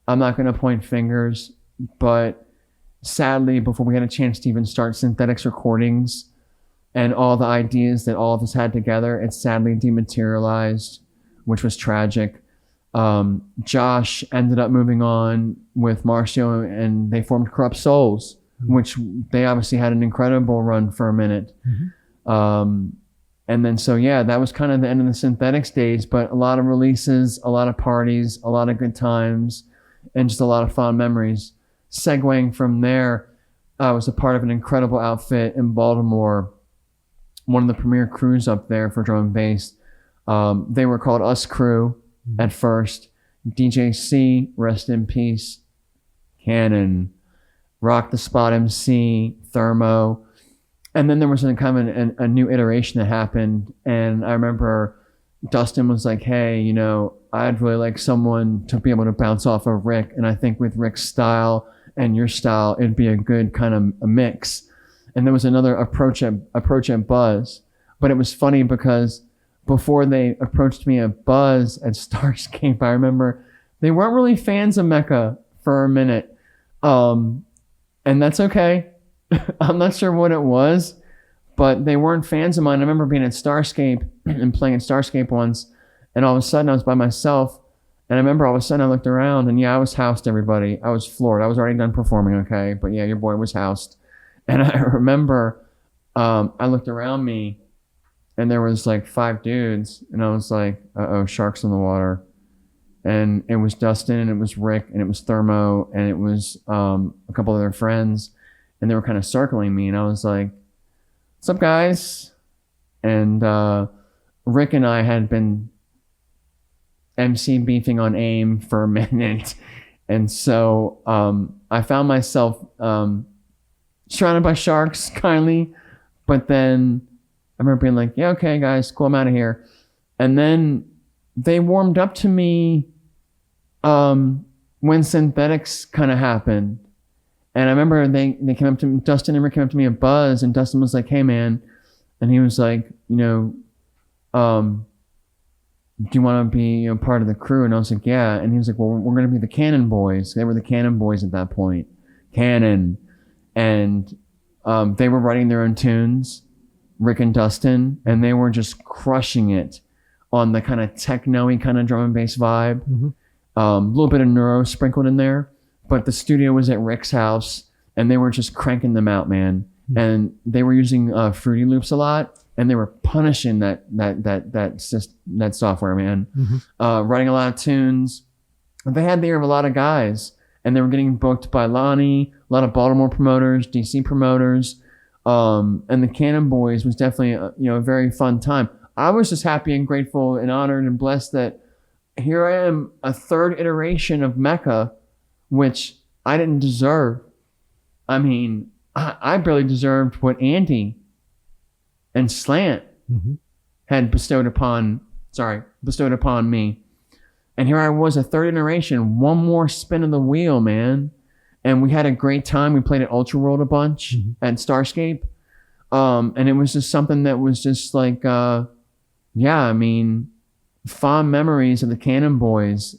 Speaker 1: I'm not going to point fingers, but sadly, before we had a chance to even start Synthetics recordings and all the ideas that all of us had together, it sadly dematerialized, which was tragic. Josh ended up moving on with Marcio, and they formed Corrupt Souls, which they obviously had an incredible run for a minute. And then, so yeah, that was kind of the end of the Synthetics days, but a lot of releases, a lot of parties, a lot of good times, and just a lot of fond memories. Segueing from there, I was a part of an incredible outfit in Baltimore, one of the premier crews up there for drum and bass. They were called Us Crew at first. DJ C, rest in peace, Cannon, Rock the Spot MC, Thermo. And then there was kind of a new iteration that happened. And I remember Dustin was like, hey, you know, I'd really like someone to be able to bounce off of Rick. And I think with Rick's style and your style, it'd be a good kind of a mix. And there was another approach at Buzz. But it was funny because before they approached me at Buzz at Starscape, I remember they weren't really fans of Mecha for a minute. And that's okay. I'm not sure what it was, but they weren't fans of mine. I remember being at Starscape and playing at Starscape once, and all of a sudden I was by myself, and I remember all of a sudden I looked around, and yeah, I was housed, everybody. I was floored. I was already done performing, okay? But yeah, your boy was housed. And I remember I looked around me, and there was like 5 dudes, and I was like, uh-oh, sharks in the water. And it was Dustin, and it was Rick, and it was Thermo, and it was a couple of their friends, and they were kind of circling me, and I was like, what's up, guys? And Rick and I had been MC beefing on AIM for a minute, and so I found myself surrounded by sharks, kindly, but then I remember being like, yeah, okay, guys, cool, I'm out of here. And then they warmed up to me when Synthetics kind of happened. And I remember they came up to me, Dustin and Rick came up to me at Buzz, and Dustin was like, hey, man. And he was like, you know, do you want to be, you know, part of the crew? And I was like, yeah. And he was like, well, we're going to be the Cannon Boys. They were the Cannon Boys at that point. Cannon. And they were writing their own tunes, Rick and Dustin, and they were just crushing it on the kind of techno-y kind of drum and bass vibe. A little bit of neuro sprinkled in there. But the studio was at Rick's house, and they were just cranking them out, man. And they were using Fruity Loops a lot, and they were punishing that software, man. Writing a lot of tunes. They had the ear of a lot of guys, and they were getting booked by Lonnie, a lot of Baltimore promoters, DC promoters, and the Cannon Boys was definitely a very fun time. I was just happy and grateful and honored and blessed that here I am, a third iteration of Mecha, which I didn't deserve. I mean, I barely deserved what Andy and Slant had bestowed upon me. And here I was, a third iteration, one more spin of the wheel, man. And we had a great time. We played at Ultra World a bunch at Starscape. And it was just something that was just like, I mean, fond memories of the Cannon Boys.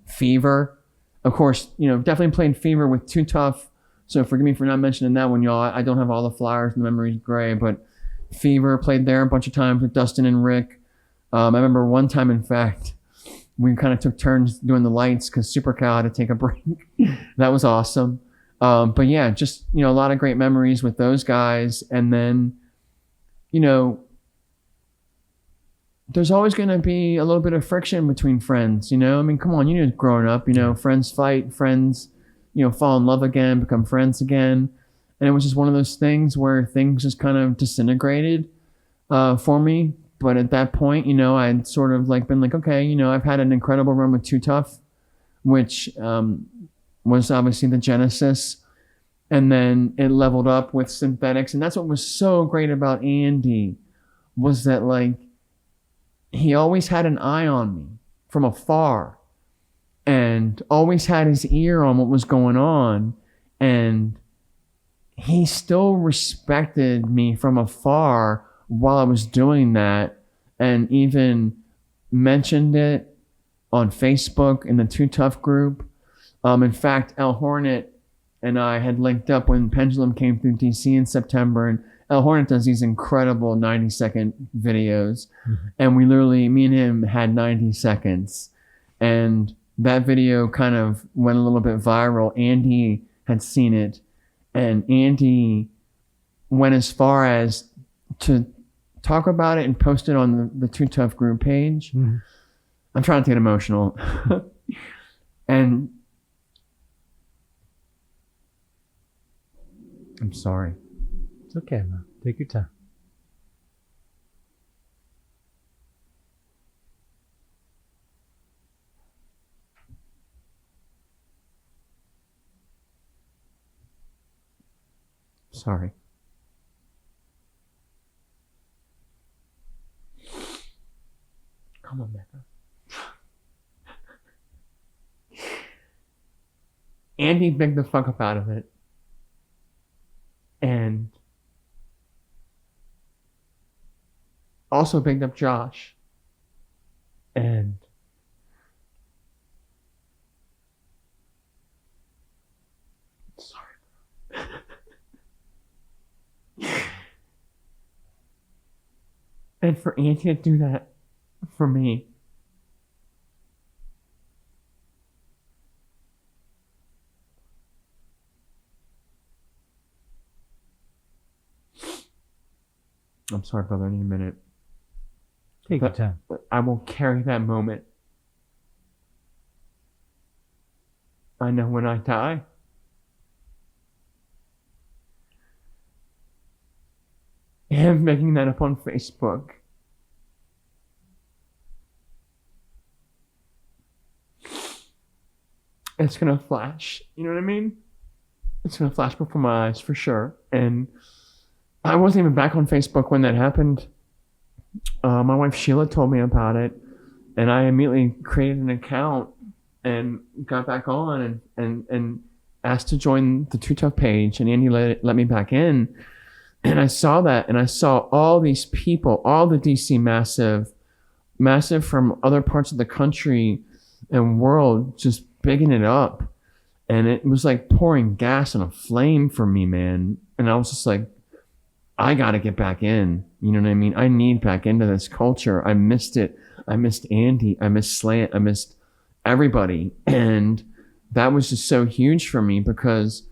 Speaker 1: Fever. Of course, definitely played Fever with Too Tough. So forgive me for not mentioning that one, y'all. I don't have all the flyers and the memories gray, but Fever played there a bunch of times with Dustin and Rick. I remember one time, in fact, we kind of took turns doing the lights because Super Cal had to take a break. That was awesome. But yeah, just, a lot of great memories with those guys. And then, there's always going to be a little bit of friction between friends, I mean, come on, growing up, friends fight, friends, fall in love again, become friends again. And it was just one of those things where things just kind of disintegrated for me. But at that point, I'd sort of been like, okay, I've had an incredible run with Too Tough, which was obviously the genesis. And then it leveled up with Synthetics. And that's what was so great about Andy, was that he always had an eye on me from afar and always had his ear on what was going on. And he still respected me from afar while I was doing that. And even mentioned it on Facebook in the Too Tough group. In fact, El Hornet and I had linked up when Pendulum came through DC in September, and El Hornet does these incredible 90-second videos. Mm-hmm. And we literally, me and him had 90 seconds. And that video kind of went a little bit viral. Andy had seen it, and Andy went as far as to talk about it and post it on the Too Tough group page. Mm-hmm. I'm trying to get emotional. And I'm sorry.
Speaker 2: It's okay, man. Take your time.
Speaker 1: Sorry. Come on, Mecha. Andy bigged the fuck up out of it. And also bigged up Josh. And sorry. And for Andy to do that for me. I'm sorry, brother. I need a minute.
Speaker 2: Take your time.
Speaker 1: But I will carry that moment. I know when I die, and making that up on Facebook, it's gonna flash. You know what I mean? It's gonna flash before my eyes for sure. And I wasn't even back on Facebook when that happened. My wife Sheila told me about it, and I immediately created an account and got back on and asked to join the Too Tough page, and Andy let me back in. And I saw that, and I saw all these people, all the DC massive from other parts of the country and world, just bigging it up. And it was like pouring gas on a flame for me, man. And I was just like, I got to get back in. You know what I mean? I need back into this culture. I missed it. I missed Andy. I missed Slant. I missed everybody. And that was just so huge for me, because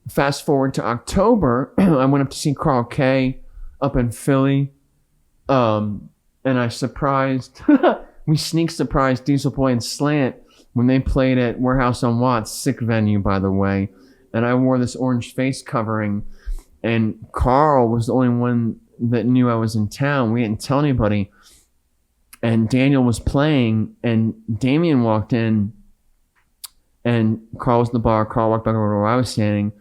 Speaker 1: fast forward to October, I went up to see Carl K up in Philly. And I we sneak surprised Diesel Boy and Slant when they played at Warehouse on Watts, sick venue, by the way. And I wore this orange face covering. And Carl was the only one that knew I was in town. We didn't tell anybody. And Daniel was playing, and Damien walked in, and Carl was in the bar. Carl walked back over to where I was standing,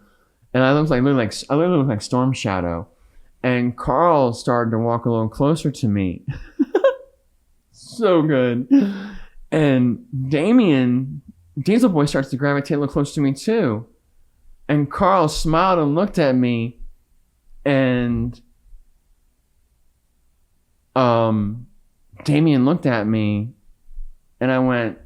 Speaker 1: and I literally looked like Storm Shadow. And Carl started to walk a little closer to me. So good. And Damien, Diesel Boy, starts to gravitate a little close to me too. And Carl smiled and looked at me. And Damien looked at me, and I went,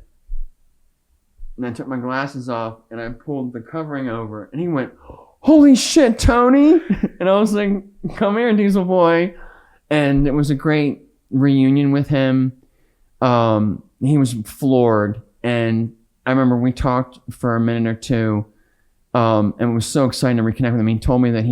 Speaker 1: and I took my glasses off, and I pulled the covering over, and he went, "Holy shit, Tony!" And I was like, "Come here, Diesel Boy." And it was a great reunion with him. He was floored, and I remember we talked for a minute or two. And it was so exciting to reconnect with him. He told me that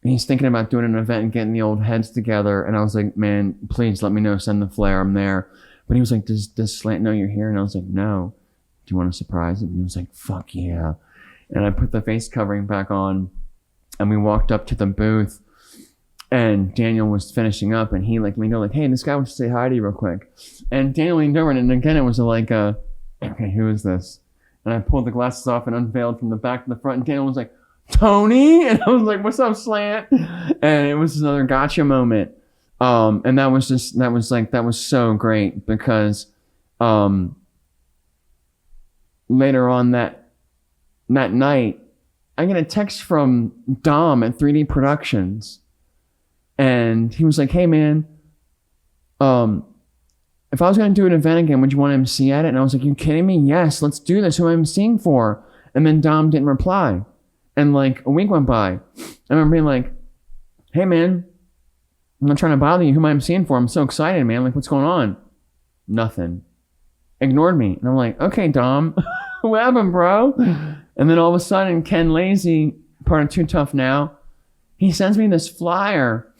Speaker 1: he's thinking about doing an event and getting the old heads together. And I was like, man, please let me know. Send the flare. I'm there. But he was like, does Slant know you're here? And I was like, no. Do you want to surprise him? And he was like, fuck yeah. And I put the face covering back on, and we walked up to the booth, and Daniel was finishing up, and he leaned over, hey, this guy wants to say hi to you real quick. And Daniel leaned over, and again, it was like, okay, who is this? And I pulled the glasses off and unveiled from the back to the front. And Daniel was like, Tony? And I was like, what's up, Slant? And it was another gotcha moment. And that was so great, because later on that night, I get a text from Dom at 3D Productions. And he was like, hey, man, if I was going to do an event again, would you want to MC at it? And I was like, you kidding me? Yes, let's do this. Who am I MCing for? And then Dom didn't reply. And like a week went by. I remember being like, hey man, I'm not trying to bother you. Who am I MCing for? I'm so excited, man. Like, what's going on? Nothing. Ignored me. And I'm like, okay, Dom, what happened, bro? And then all of a sudden, Ken Lazy, part of Too Tough Now, he sends me this flyer.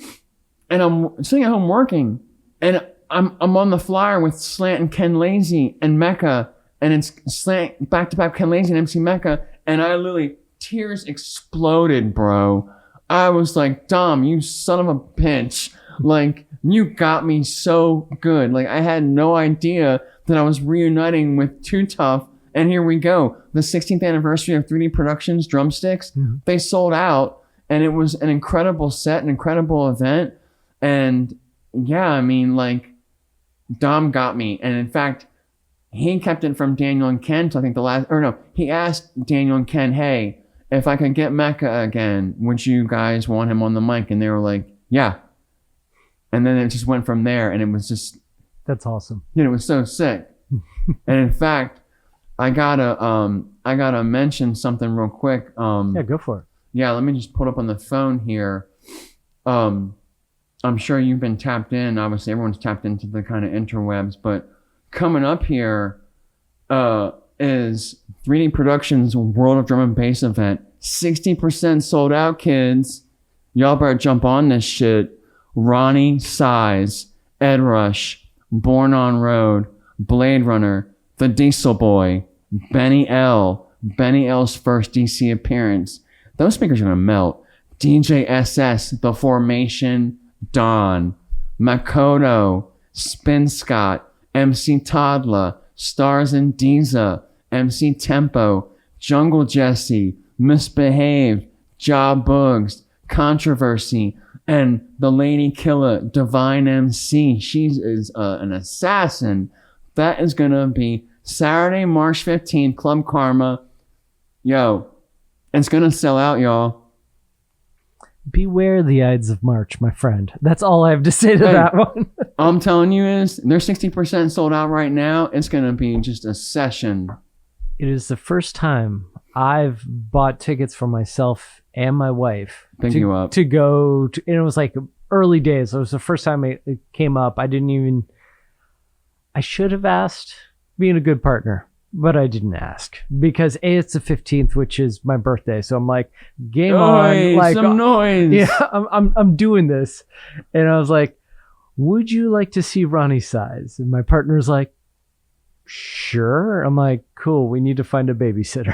Speaker 1: And I'm sitting at home working. And I'm on the flyer with Slant and Ken Lazy and Mecha. And it's Slant back-to-back Ken Lazy and MC Mecha. And I literally, tears exploded, bro. I was like, Dom, you son of a bitch. Like, you got me so good. Like, I had no idea that I was reuniting with Too Tough. And here we go. The 16th anniversary of 3D Productions Drumsticks. Mm-hmm. They sold out. And it was an incredible set, an incredible event. And yeah, I mean, like, Dom got me. And in fact, he kept it from Daniel and Ken till I think he asked Daniel and Ken, hey, if I could get Mecha again, would you guys want him on the mic? And they were like, yeah. And then it just went from there, and it was just...
Speaker 2: That's awesome.
Speaker 1: It was so sick. And in fact, I gotta mention something real quick.
Speaker 2: Yeah, go for it.
Speaker 1: Yeah, let me just pull it up on the phone here. I'm sure you've been tapped in. Obviously, everyone's tapped into the kind of interwebs, but coming up here is 3D Productions World of Drum and Bass event. 60% sold out, kids. Y'all better jump on this shit. Ronnie Size, Ed Rush, Born on Road, Blade Runner, The Diesel Boy, Benny L. Benny L's first DC appearance. Those speakers are gonna melt. DJ SS, The Formation, Dawn, Makoto, Spin Scott, MC Toddla, Stars and Diza, MC Tempo, Jungle Jesse, Misbehaved, Ja Bugs, Controversy, and the Lady Killer, Divine MC. She is an assassin. That is going to be Saturday, March 15th, Club Karma. Yo, it's going to sell out, y'all.
Speaker 2: Beware the Ides of March, my friend. That's all I have to say to that one.
Speaker 1: I'm telling you is, they're 60% sold out right now. It's going to be just a session.
Speaker 2: It is the first time I've bought tickets for myself and my wife to go to, and it was like early days. It was the first time it came up. I should have asked, being a good partner, but I didn't ask because it's the 15th, which is my birthday. So I'm like, game on, like
Speaker 1: some noise.
Speaker 2: Yeah, I'm doing this. And I was like, would you like to see Ronnie Size? And my partner's like, sure. I'm like, cool. We need to find a babysitter.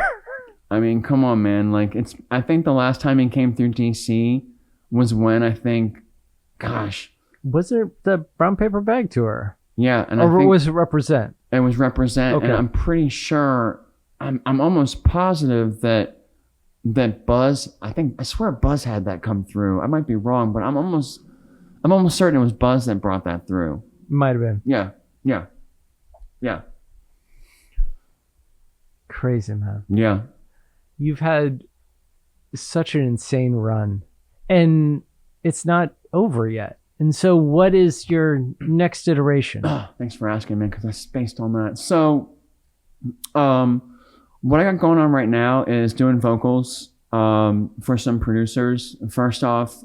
Speaker 1: I mean, come on, man. Like, I think the last time he came through DC was when
Speaker 2: was it the Brown Paper Bag Tour?
Speaker 1: Yeah. And
Speaker 2: or was it Represent?
Speaker 1: It was Represent. Okay. And I'm pretty sure, I'm almost positive that Buzz, I swear Buzz had that come through. I might be wrong, but I'm almost certain it was Buzz that brought that through.
Speaker 2: Might have been.
Speaker 1: Yeah.
Speaker 2: Crazy, man.
Speaker 1: Yeah.
Speaker 2: You've had such an insane run, and it's not over yet. And so what is your next iteration?
Speaker 1: Thanks for asking, man, because I spaced on that. So what I got going on right now is doing vocals for some producers. First off,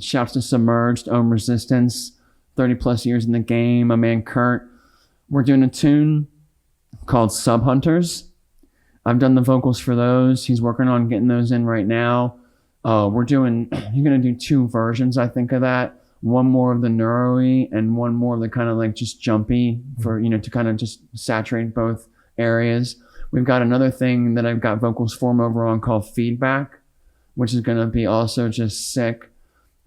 Speaker 1: shouts to Submerged, Resistance, 30 plus years in the game, my man Kurt. We're doing a tune called Sub Hunters. I've done the vocals for those. He's working on getting those in right now. You're going to do 2 versions, I think, of that. One more of the neuro-y and one more of the kind of like just jumpy for, to kind of just saturate both areas. We've got another thing that I've got vocals for over on called Feedback, which is going to be also just sick.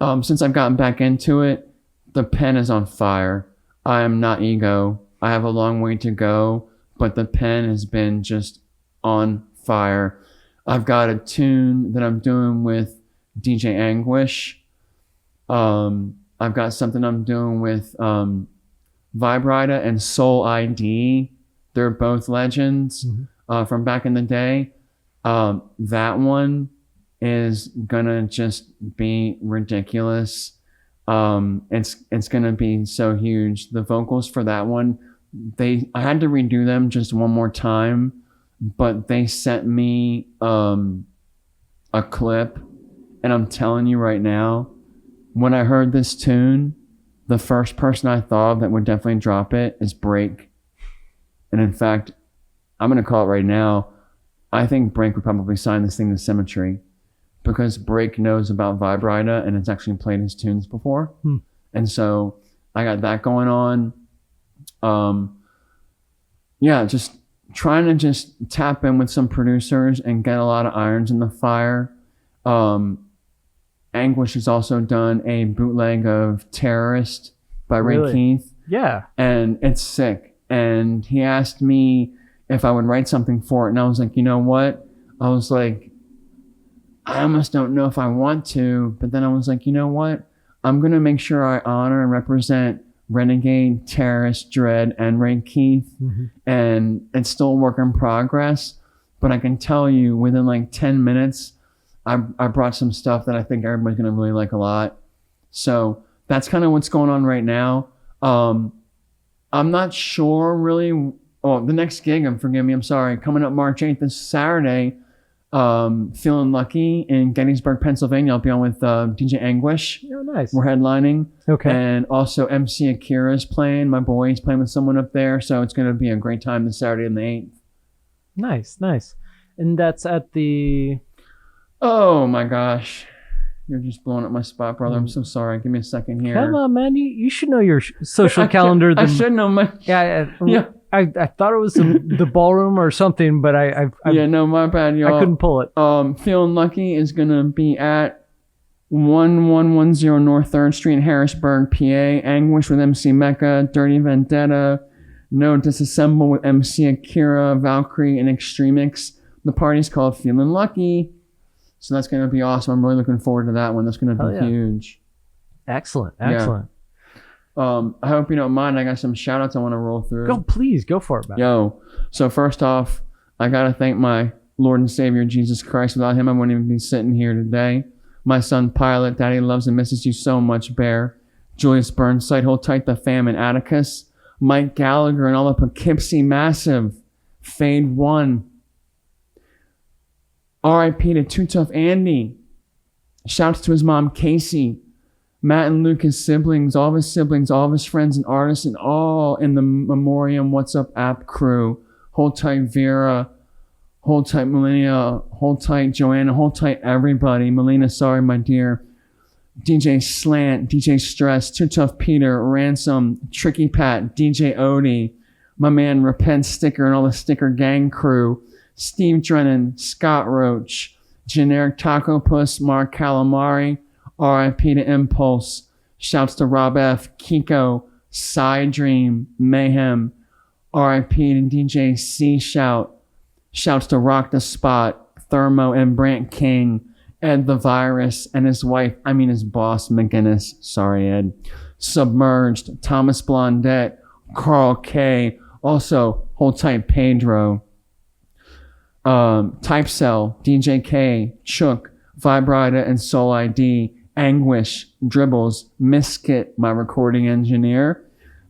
Speaker 1: Since I've gotten back into it, the pen is on fire. I am not ego. I have a long way to go, but the pen has been just on fire. I've got a tune that I'm doing with DJ Anguish. I've got something I'm doing with Vibrida and Soul ID. They're both legends from back in the day. That one is gonna just be ridiculous. It's gonna be so huge. The vocals for that one, I had to redo them just one more time, but they sent me a clip, and I'm telling you right now, when I heard this tune, the first person I thought of that would definitely drop it is Break. And in fact, I'm gonna call it right now. I think Break would probably sign this thing to Symmetry, because Break knows about Vibrida and it's actually played his tunes before. And so I got that going on. Yeah, just trying to just tap in with some producers and get a lot of irons in the fire. Anguish has also done a bootleg of Terrorist by Ray Keith.
Speaker 2: Yeah.
Speaker 1: And it's sick. And he asked me if I would write something for it. And I was like, you know what? I was like, I almost don't know if I want to, but then I was like, you know what? I'm going to make sure I honor and represent Renegade, Terrorist, Dread, and Ray Keith. And it's still a work in progress, but I can tell you within like 10 minutes, I brought some stuff that I think everybody's going to really like a lot. So that's kind of what's going on right now. I'm not sure really. Oh, the next gig, I'm sorry, coming up March 8th, this Saturday, Feeling Lucky in Gettysburg, Pennsylvania. I'll be on with DJ Anguish.
Speaker 2: Oh, nice.
Speaker 1: We're headlining.
Speaker 2: Okay.
Speaker 1: And also MC Akira's playing. My boy's playing with someone up there. So it's going to be a great time this Saturday on the 8th. Nice.
Speaker 2: And that's at the...
Speaker 1: Oh, my gosh. You're just blowing up my spot, brother. I'm so sorry. Give me a second here.
Speaker 2: Come on, man. You should know your social calendar.
Speaker 1: I should know my...
Speaker 2: Yeah. I thought it was the ballroom or something, but
Speaker 1: yeah, no, my bad, y'all.
Speaker 2: I couldn't pull it.
Speaker 1: Feeling Lucky is gonna be at 1110 North 3rd Street in Harrisburg, PA. Anguish with MC Mecha, Dirty Vendetta, No Disassemble with MC Akira, Valkyrie, and Extremix. The party's called Feeling Lucky, so that's gonna be awesome. I'm really looking forward to that one. That's gonna be huge.
Speaker 2: Excellent.
Speaker 1: Yeah. I hope you don't mind. I got some shout outs I want to roll through.
Speaker 2: Please go for it, man.
Speaker 1: Yo, so first off, I got to thank my Lord and Savior, Jesus Christ. Without him, I wouldn't even be sitting here today. My son, Pilot, Daddy loves and misses you so much, Bear. Julius Burnside, hold tight the fam and Atticus. Mike Gallagher and all the Poughkeepsie Massive. Fade 1. R.I.P. to Too Tough Andy. Shouts to his mom, Casey. Matt and Luke, his siblings, all of his friends and artists, and all in the Memoriam What's Up app crew. Hold tight Vera, hold tight Melina, hold tight Joanna, hold tight everybody. Melina, sorry my dear. DJ Slant, DJ Stress, Too Tough Peter, Ransom, Tricky Pat, DJ Odie, my man Repent Sticker and all the Sticker Gang crew. Steve Drennan, Scott Roach, Generic Taco Puss, Mark Calamari, R.I.P. to Impulse. Shouts to Rob F., Kiko, Psy Dream, Mayhem. R.I.P. to DJ C Shout. Shouts to Rock the Spot, Thermo and Brant King, Ed the Virus, and his wife, his boss, McGinnis. Sorry, Ed. Submerged, Thomas Blondette, Carl K. Also, hold tight Pedro. Typecell, DJ K, Chook, Vibrida and Soul ID, Anguish, Dribbles, Miskit, my recording engineer,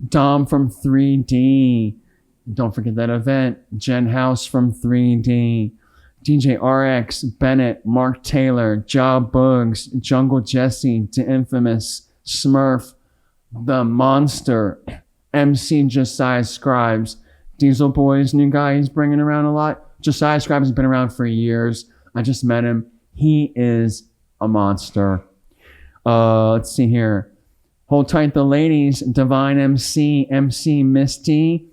Speaker 1: Dom from 3D, don't forget that event, Jen House from 3D, DJ RX, Bennett, Mark Taylor, Job Bugs, Jungle Jesse, The Infamous, Smurf, The Monster, MC Josiah Scribes, Diesel Boy's new guy he's bringing around a lot. Josiah Scribes has been around for years. I just met him. He is a monster. Let's see here. Hold tight the ladies. Divine MC, MC Misty,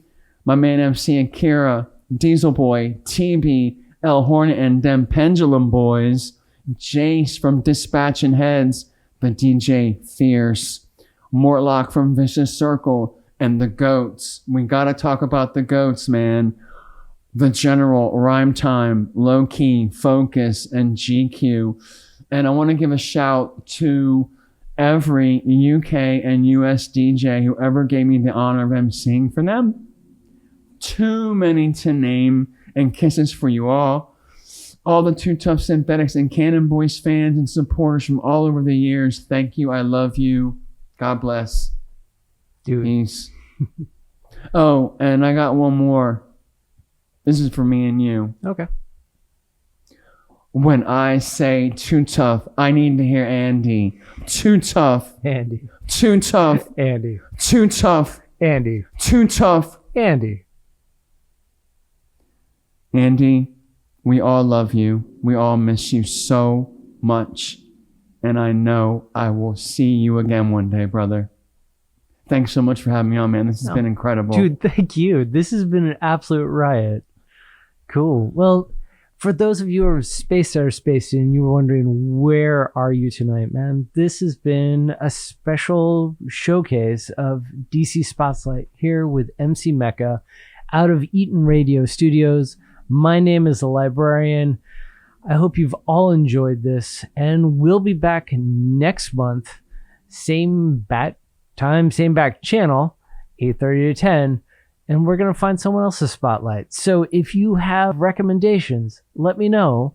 Speaker 1: my man MC Akira, Diesel Boy, TB, El Hornet and them Pendulum Boys, Jace from Dispatching Heads, the DJ Fierce, Mortlock from Vicious Circle, and the Goats. We gotta talk about the Goats, man. The General, Rhyme Time, Low Key, Focus, and GQ. And I want to give a shout to every UK and US DJ who ever gave me the honor of emceeing for them. Too many to name, and kisses for you all. All the Too Tough Synthetics and Cannon Boys fans and supporters from all over the years, thank you, I love you. God bless.
Speaker 2: Dude.
Speaker 1: Peace. Oh, and I got one more. This is for me and you.
Speaker 2: Okay.
Speaker 1: When I say too tough, I need to hear Andy. Too tough.
Speaker 2: Andy.
Speaker 1: Too tough.
Speaker 2: Andy.
Speaker 1: Too tough.
Speaker 2: Andy.
Speaker 1: Too tough.
Speaker 2: Andy.
Speaker 1: Andy, we all love you. We all miss you so much. And I know I will see you again one day, brother. Thanks so much for having me on, man. This has been incredible.
Speaker 2: Dude, thank you. This has been an absolute riot. Cool. Well, for those of you who are spaced out of space and you were wondering, where are you tonight, man? This has been a special showcase of DC Spotlight here with MC Mecha out of Eaton Radio Studios. My name is the Librarian. I hope you've all enjoyed this, and we'll be back next month. Same bat time, same back channel, 8:30 to 10. And we're going to find someone else's spotlight. So if you have recommendations, let me know,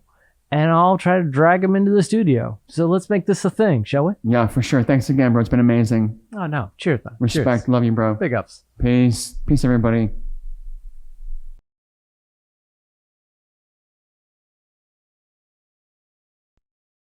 Speaker 2: and I'll try to drag them into the studio. So let's make this a thing, shall we?
Speaker 1: Yeah, for sure. Thanks again, bro. It's been amazing.
Speaker 2: Oh, no. Cheers, man.
Speaker 1: Respect.
Speaker 2: Cheers.
Speaker 1: Love you, bro.
Speaker 2: Big ups.
Speaker 1: Peace. Peace, everybody.